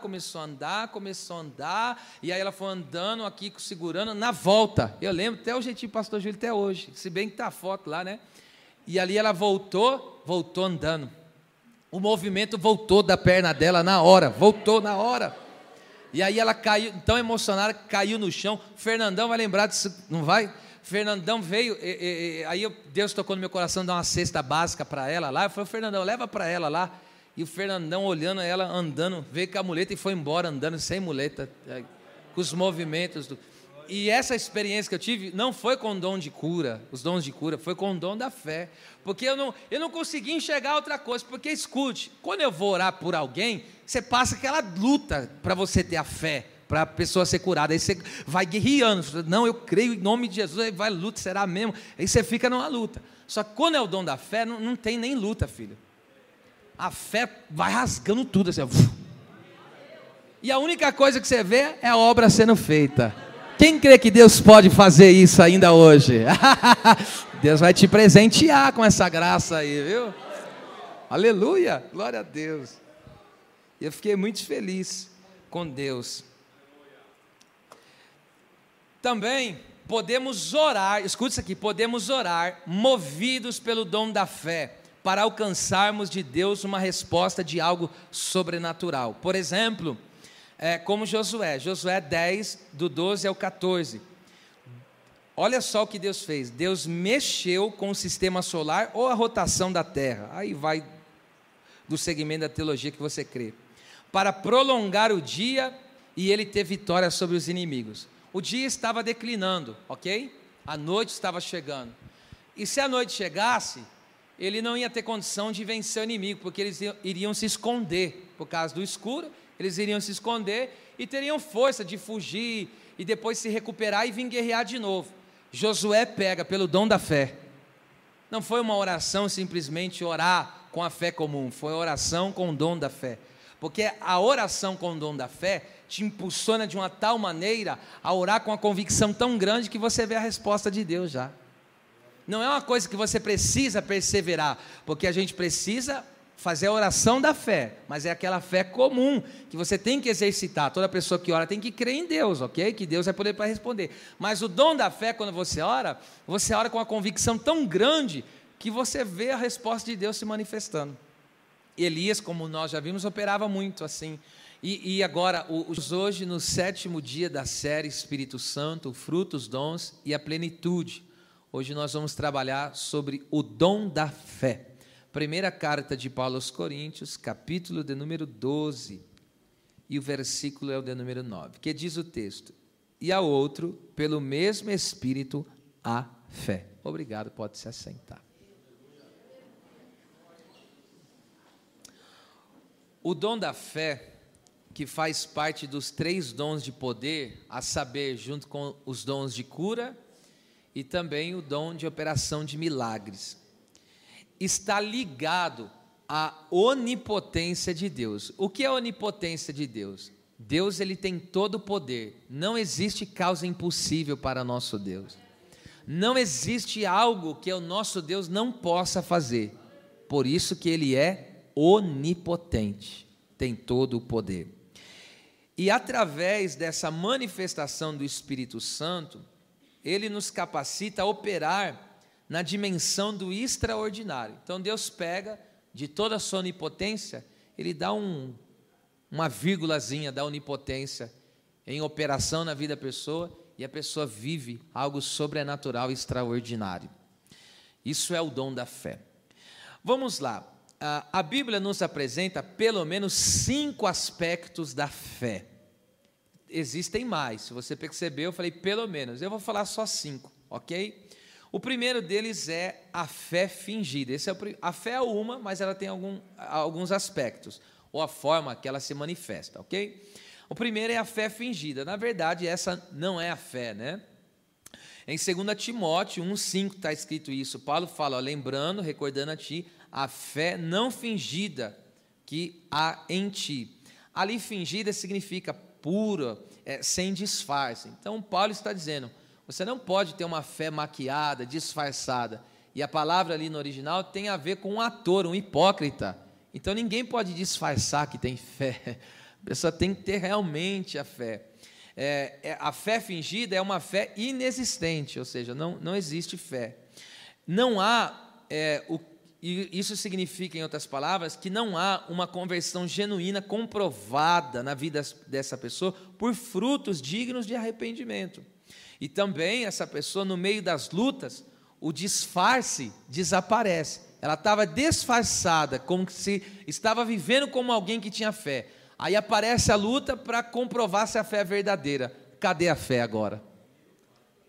e aí ela foi andando aqui, segurando, na volta, eu lembro até o jeitinho do pastor Júlio até hoje, se bem que está a foto lá, né, e ali ela voltou andando, o movimento voltou da perna dela na hora, e aí ela caiu, tão emocionada, caiu no chão. Fernandão vai lembrar disso, não vai? Fernandão veio, aí Deus tocou no meu coração, dar uma cesta básica para ela lá, eu falei, Fernandão, leva para ela lá, e o Fernandão olhando ela, andando, veio com a muleta e foi embora, andando sem muleta, com os movimentos, e essa experiência que eu tive, não foi com o dom de cura, os dons de cura, foi com o dom da fé, porque eu não consegui enxergar outra coisa, porque escute, quando eu vou orar por alguém, você passa aquela luta para você ter a fé, para a pessoa ser curada, aí você vai guerreando, não, eu creio em nome de Jesus, aí vai luta, será mesmo? Aí você fica numa luta, só que quando é o dom da fé, não tem nem luta, filho, a fé vai rasgando tudo, assim, e a única coisa que você vê é a obra sendo feita. Quem crê que Deus pode fazer isso ainda hoje? Deus vai te presentear com essa graça aí, viu? Aleluia, glória a Deus. Eu fiquei muito feliz com Deus. Também podemos orar, escute isso aqui, podemos orar movidos pelo dom da fé, para alcançarmos de Deus uma resposta de algo sobrenatural. Por exemplo, como Josué 10, do 12 ao 14. Olha só o que Deus fez. Deus mexeu com o sistema solar ou a rotação da Terra. Aí vai do segmento da teologia que você crê. Para prolongar o dia, e ele ter vitória sobre os inimigos. O dia estava declinando, ok? A noite estava chegando. E se a noite chegasse, ele não ia ter condição de vencer o inimigo, porque eles iriam se esconder, por causa do escuro, eles iriam se esconder e teriam força de fugir e depois se recuperar e vir guerrear de novo. Josué pega pelo dom da fé. Não foi uma oração simplesmente orar com a fé comum, foi oração com o dom da fé. Porque a oração com o dom da fé te impulsiona de uma tal maneira a orar com uma convicção tão grande que você vê a resposta de Deus já. Não é uma coisa que você precisa perseverar, porque a gente precisa fazer a oração da fé, mas é aquela fé comum, que você tem que exercitar. Toda pessoa que ora tem que crer em Deus, ok? Que Deus vai poder para responder. Mas o dom da fé, quando você ora com uma convicção tão grande, que você vê a resposta de Deus se manifestando. Elias, como nós já vimos, operava muito assim. E agora, hoje no 7º dia da série Espírito Santo, o fruto, os dons e a plenitude. Hoje nós vamos trabalhar sobre o dom da fé. Primeira carta de Paulo aos Coríntios, capítulo de número 12, e o versículo é o de número 9, que diz o texto: e a outro, pelo mesmo Espírito, a fé. Obrigado, pode se assentar. O dom da fé, que faz parte dos 3 dons de poder, a saber, junto com os dons de cura e também o dom de operação de milagres, está ligado à onipotência de Deus. O que é a onipotência de Deus? Deus, ele tem todo o poder. Não existe causa impossível para nosso Deus. Não existe algo que o nosso Deus não possa fazer. Por isso que ele é onipotente, tem todo o poder. E através dessa manifestação do Espírito Santo, ele nos capacita a operar na dimensão do extraordinário. Então Deus pega de toda a sua onipotência, ele dá uma vírgulazinha da onipotência em operação na vida da pessoa, e a pessoa vive algo sobrenatural e extraordinário. Isso é o dom da fé. Vamos lá. A Bíblia nos apresenta pelo menos 5 aspectos da fé. Existem mais, se você percebeu, eu falei pelo menos, eu vou falar só 5, ok? O primeiro deles é a fé fingida. A fé é uma, mas ela tem alguns aspectos, ou a forma que ela se manifesta, ok? O primeiro é a fé fingida. Na verdade, essa não é a fé, né? Em 2 Timóteo 1,5 está escrito isso. Paulo fala, lembrando, recordando a ti, a fé não fingida que há em ti. Ali fingida significa pura, sem disfarce. Então Paulo está dizendo, você não pode ter uma fé maquiada, disfarçada. E a palavra ali no original tem a ver com um ator, um hipócrita. Então ninguém pode disfarçar que tem fé. A pessoa tem que ter realmente a fé. A fé fingida é uma fé inexistente, ou seja, não existe fé. Não há, isso significa, em outras palavras, que não há uma conversão genuína comprovada na vida dessa pessoa por frutos dignos de arrependimento. E também essa pessoa, no meio das lutas, o disfarce desaparece. Ela estava disfarçada, como se estava vivendo como alguém que tinha fé. Aí aparece a luta para comprovar se a fé é verdadeira. Cadê a fé agora?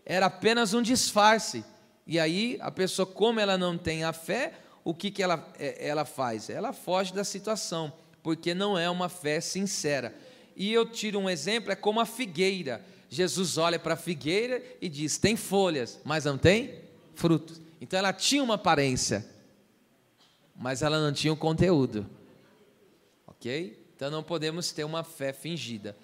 Era apenas um disfarce. E aí a pessoa, como ela não tem a fé, o que ela faz? Ela foge da situação, porque não é uma fé sincera. E eu tiro um exemplo, é como a figueira. Jesus olha para a figueira e diz, tem folhas, mas não tem frutos. Então ela tinha uma aparência, mas ela não tinha o conteúdo. Ok? Então não podemos ter uma fé fingida.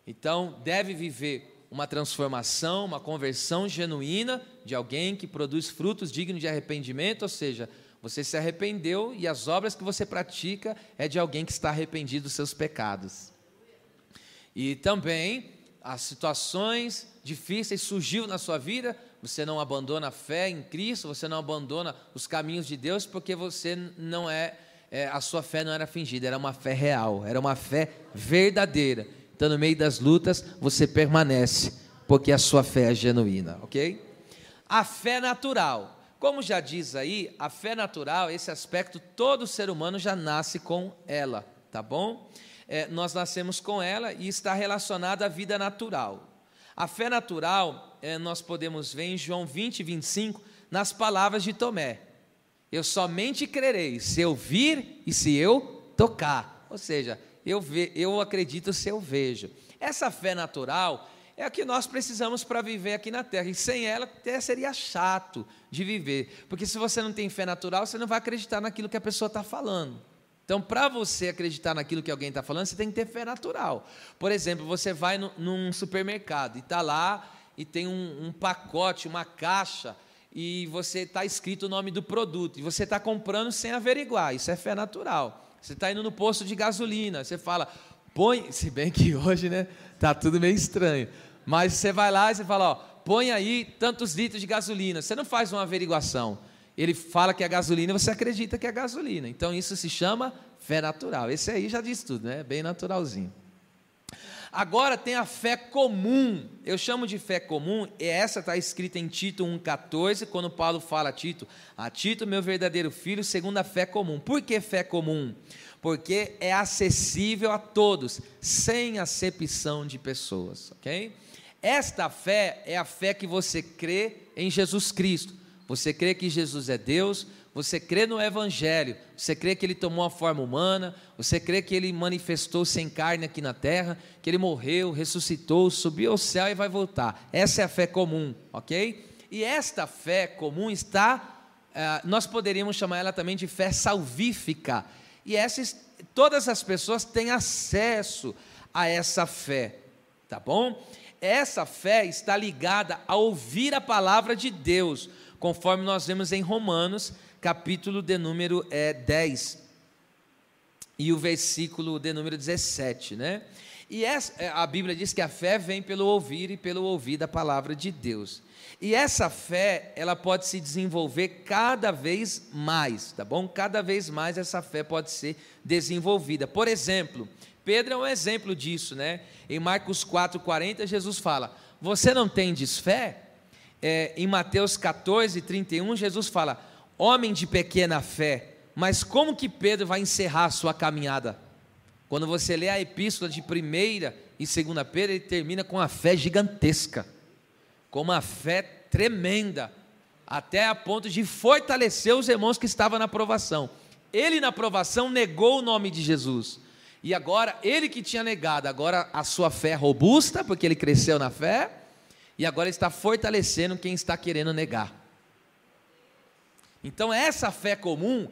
Então deve viver uma transformação, uma conversão genuína de alguém que produz frutos dignos de arrependimento, ou seja, você se arrependeu e as obras que você pratica é de alguém que está arrependido dos seus pecados. E também as situações difíceis surgiu na sua vida, você não abandona a fé em Cristo, você não abandona os caminhos de Deus, porque você não a sua fé não era fingida, era uma fé real, era uma fé verdadeira. Então, no meio das lutas, você permanece, porque a sua fé é genuína, ok? A fé natural. Como já diz aí, a fé natural, esse aspecto, todo ser humano já nasce com ela, tá bom? Nós nascemos com ela e está relacionada à vida natural. A fé natural, nós podemos ver em João 20, 25, nas palavras de Tomé. Eu somente crerei se eu vir e se eu tocar. Ou seja, eu acredito se eu vejo. Essa fé natural é a que nós precisamos para viver aqui na terra. E sem ela até seria chato de viver. Porque se você não tem fé natural, você não vai acreditar naquilo que a pessoa está falando. Então, para você acreditar naquilo que alguém está falando, você tem que ter fé natural. Por exemplo, você vai num supermercado e está lá e tem um pacote, uma caixa, e você está escrito o nome do produto, e você está comprando sem averiguar, isso é fé natural. Você está indo no posto de gasolina, você fala, se bem que hoje, né, está tudo meio estranho, mas você vai lá e você fala, põe aí tantos litros de gasolina, você não faz uma averiguação, ele fala que é gasolina, você acredita que é gasolina, então isso se chama fé natural, esse aí já diz tudo, né, bem naturalzinho. Agora tem a fé comum, eu chamo de fé comum, e essa está escrita em Tito 1,14, quando Paulo fala a Tito, meu verdadeiro filho, segundo a fé comum. Por que fé comum? Porque é acessível a todos, sem acepção de pessoas, ok? Esta fé é a fé que você crê em Jesus Cristo, você crê que Jesus é Deus, você crê no Evangelho, você crê que Ele tomou a forma humana, você crê que Ele manifestou-se em carne aqui na terra, que Ele morreu, ressuscitou, subiu ao céu e vai voltar. Essa é a fé comum, ok? E esta fé comum nós poderíamos chamar ela também de fé salvífica. E todas as pessoas têm acesso a essa fé, tá bom? Essa fé está ligada a ouvir a palavra de Deus, conforme nós vemos em Romanos, capítulo de número 10, e o versículo de número 17, né? E a Bíblia diz que a fé vem pelo ouvir e pelo ouvir da palavra de Deus. E essa fé, ela pode se desenvolver cada vez mais, tá bom? Cada vez mais essa fé pode ser desenvolvida. Por exemplo, Pedro é um exemplo disso, né? Em Marcos 4,40, Jesus fala: você não tendes fé? Em Mateus 14,31, Jesus fala: homem de pequena fé. Mas como que Pedro vai encerrar a sua caminhada? Quando você lê a epístola de 1ª e 2ª Pedro, ele termina com uma fé gigantesca, com uma fé tremenda, até a ponto de fortalecer os irmãos que estavam na provação. Ele na provação negou o nome de Jesus, e agora, ele que tinha negado, agora a sua fé é robusta, porque ele cresceu na fé, e agora ele está fortalecendo quem está querendo negar. Então essa fé comum,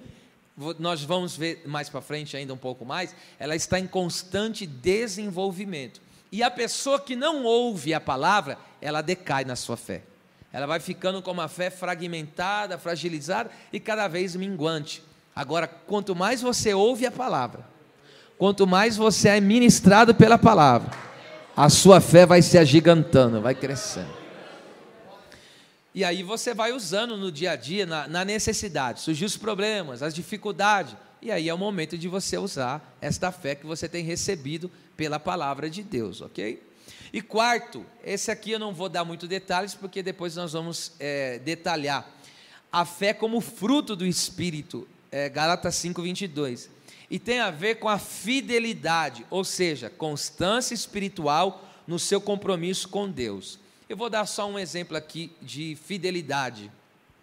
nós vamos ver mais para frente ainda um pouco mais, ela está em constante desenvolvimento. E a pessoa que não ouve a palavra, ela decai na sua fé. Ela vai ficando com uma fé fragmentada, fragilizada e cada vez minguante. Agora, quanto mais você ouve a palavra, quanto mais você é ministrado pela palavra, a sua fé vai se agigantando, vai crescendo. E aí você vai usando no dia a dia, na necessidade. Surgiu os problemas, as dificuldades, e aí é o momento de você usar esta fé que você tem recebido pela palavra de Deus, ok? E quarto, esse aqui eu não vou dar muito detalhes, porque depois nós vamos detalhar. A fé como fruto do Espírito, Gálatas 5:22. E tem a ver com a fidelidade, ou seja, constância espiritual no seu compromisso com Deus. Eu vou dar só um exemplo aqui de fidelidade.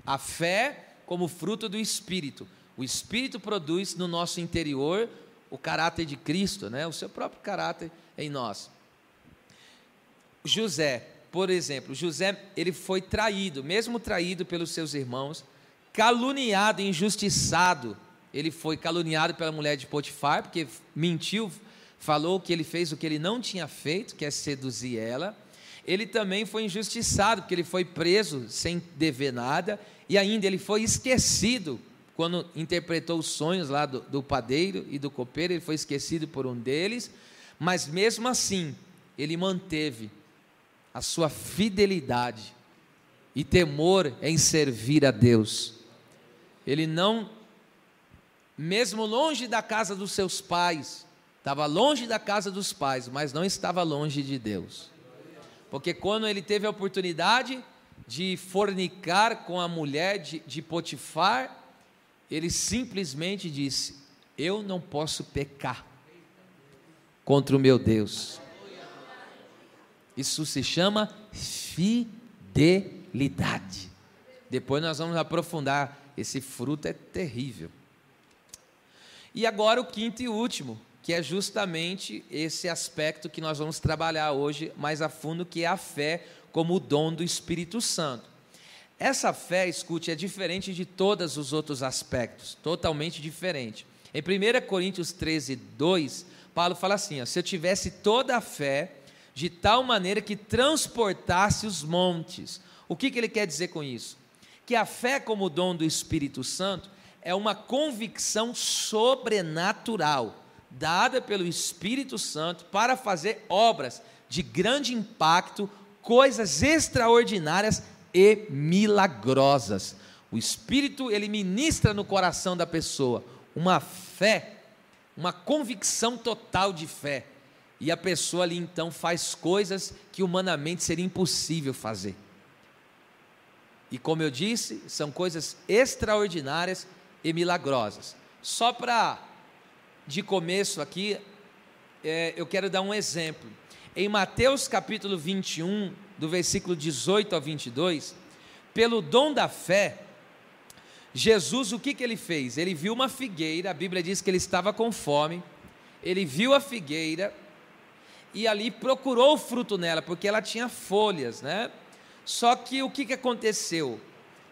A fé como fruto do Espírito. O Espírito produz no nosso interior o caráter de Cristo, né? O seu próprio caráter em nós. José, por exemplo, ele foi traído, mesmo traído pelos seus irmãos, caluniado, injustiçado. Ele foi caluniado pela mulher de Potifar, porque mentiu, falou que ele fez o que ele não tinha feito, que é seduzir ela. Ele também foi injustiçado, porque ele foi preso sem dever nada, e ainda ele foi esquecido, quando interpretou os sonhos lá do padeiro e do copeiro, ele foi esquecido por um deles, mas mesmo assim, ele manteve a sua fidelidade e temor em servir a Deus. Ele não, mesmo longe da casa dos seus pais, estava longe da casa dos pais, mas não estava longe de Deus. Porque quando ele teve a oportunidade de fornicar com a mulher de Potifar, ele simplesmente disse: eu não posso pecar contra o meu Deus. Isso se chama fidelidade. Depois nós vamos aprofundar, esse fruto é terrível. E agora o quinto e último, que é justamente esse aspecto que nós vamos trabalhar hoje mais a fundo, que é a fé como o dom do Espírito Santo. Essa fé, escute, é diferente de todos os outros aspectos, totalmente diferente. Em 1 Coríntios 13:2, Paulo fala assim: se eu tivesse toda a fé, de tal maneira que transportasse os montes. O que ele quer dizer com isso? Que a fé como dom do Espírito Santo é uma convicção sobrenatural, dada pelo Espírito Santo para fazer obras de grande impacto, coisas extraordinárias e milagrosas. O Espírito, ele ministra no coração da pessoa uma fé, uma convicção total de fé, e a pessoa ali então faz coisas que humanamente seria impossível fazer. E como eu disse, são coisas extraordinárias e milagrosas. Só para, de começo aqui, eu quero dar um exemplo. Em Mateus capítulo 21, do versículo 18 ao 22, pelo dom da fé, Jesus, o que ele fez? Ele viu uma figueira, a Bíblia diz que ele estava com fome, ele viu a figueira, e ali procurou o fruto nela, porque ela tinha folhas, né? Só que o que aconteceu?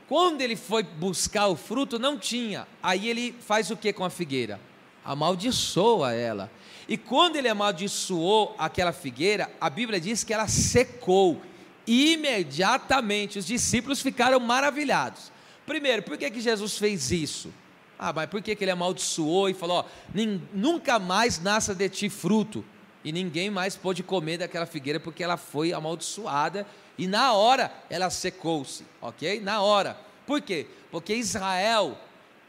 Quando ele foi buscar o fruto, não tinha. Aí ele faz o que com a figueira? Amaldiçoa ela. E quando ele amaldiçoou aquela figueira, a Bíblia diz que ela secou. E imediatamente os discípulos ficaram maravilhados. Primeiro, por que Jesus fez isso? Mas por que ele amaldiçoou e falou, nunca mais nasça de ti fruto? E ninguém mais pôde comer daquela figueira, porque ela foi amaldiçoada, e na hora ela secou-se, ok? Na hora. Por quê? Porque Israel,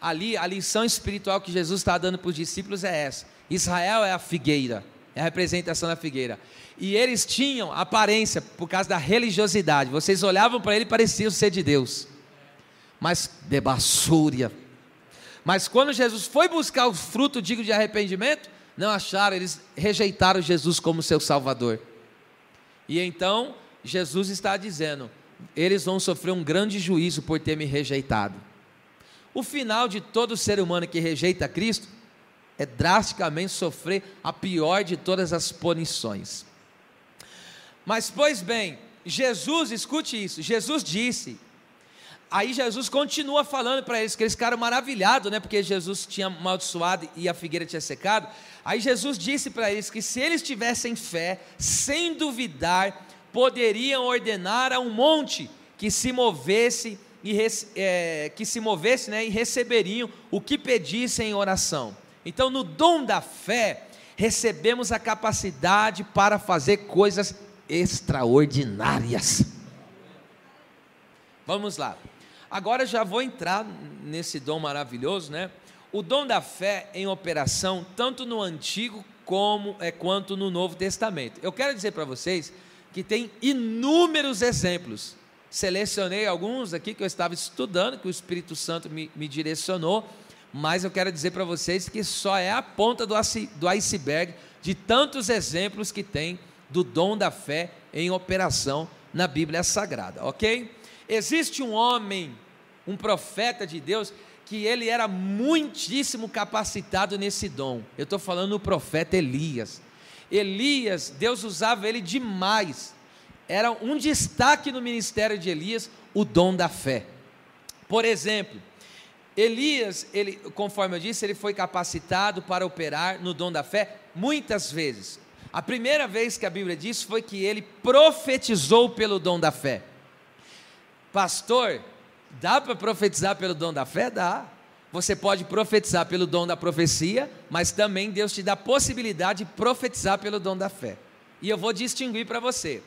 ali, a lição espiritual que Jesus está dando para os discípulos é essa: Israel é a figueira, é a representação da figueira, e eles tinham aparência, por causa da religiosidade, vocês olhavam para ele e pareciam ser de Deus, mas de basúria. Mas quando Jesus foi buscar o fruto digno de arrependimento, não acharam, eles rejeitaram Jesus como seu Salvador. E então Jesus está dizendo, eles vão sofrer um grande juízo por ter me rejeitado. O final de todo ser humano que rejeita Cristo é drasticamente sofrer a pior de todas as punições. Mas pois bem, Jesus, escute isso, Jesus disse, aí Jesus continua falando para eles, que eles ficaram maravilhados, né, porque Jesus tinha amaldiçoado e a figueira tinha secado. Aí Jesus disse para eles que se eles tivessem fé, sem duvidar, poderiam ordenar a um monte que se movesse e receberiam o que pedissem em oração. Então, no dom da fé, recebemos a capacidade para fazer coisas extraordinárias. Vamos lá. Agora já vou entrar nesse dom maravilhoso, né? O dom da fé em operação, tanto no Antigo quanto no Novo Testamento. Eu quero dizer para vocês que tem inúmeros exemplos. Selecionei alguns aqui que eu estava estudando, que o Espírito Santo me direcionou, mas eu quero dizer para vocês que só é a ponta do iceberg de tantos exemplos que tem do dom da fé em operação na Bíblia Sagrada, ok? Existe um homem, um profeta de Deus, que ele era muitíssimo capacitado nesse dom. Eu estou falando do profeta Elias. Elias, Deus usava ele demais, era um destaque no ministério de Elias, o dom da fé. Por exemplo, Elias, conforme eu disse, ele foi capacitado para operar no dom da fé muitas vezes. A primeira vez que a Bíblia diz foi que ele profetizou pelo dom da fé. Pastor, dá para profetizar pelo dom da fé? Dá. Você pode profetizar pelo dom da profecia, mas também Deus te dá a possibilidade de profetizar pelo dom da fé. E eu vou distinguir para você.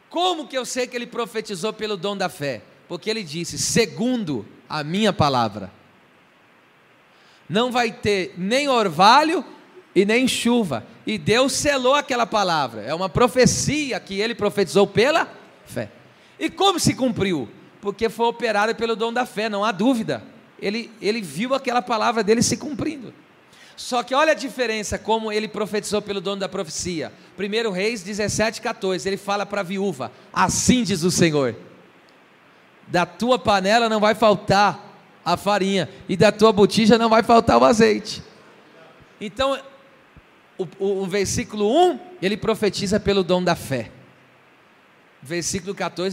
Como que eu sei que ele profetizou pelo dom da fé? Porque ele disse, segundo a minha palavra, não vai ter nem orvalho e nem chuva. E Deus selou aquela palavra. É uma profecia que ele profetizou pela fé. E como se cumpriu? Porque foi operado pelo dom da fé, não há dúvida. Ele viu aquela palavra dele se cumprindo. Só que olha a diferença como ele profetizou pelo dom da profecia. 1 Reis 17:14, ele fala para a viúva, assim diz o Senhor, da tua panela não vai faltar a farinha, e da tua botija não vai faltar o azeite. Então, o versículo 1, ele profetiza pelo dom da fé. Versículo 14,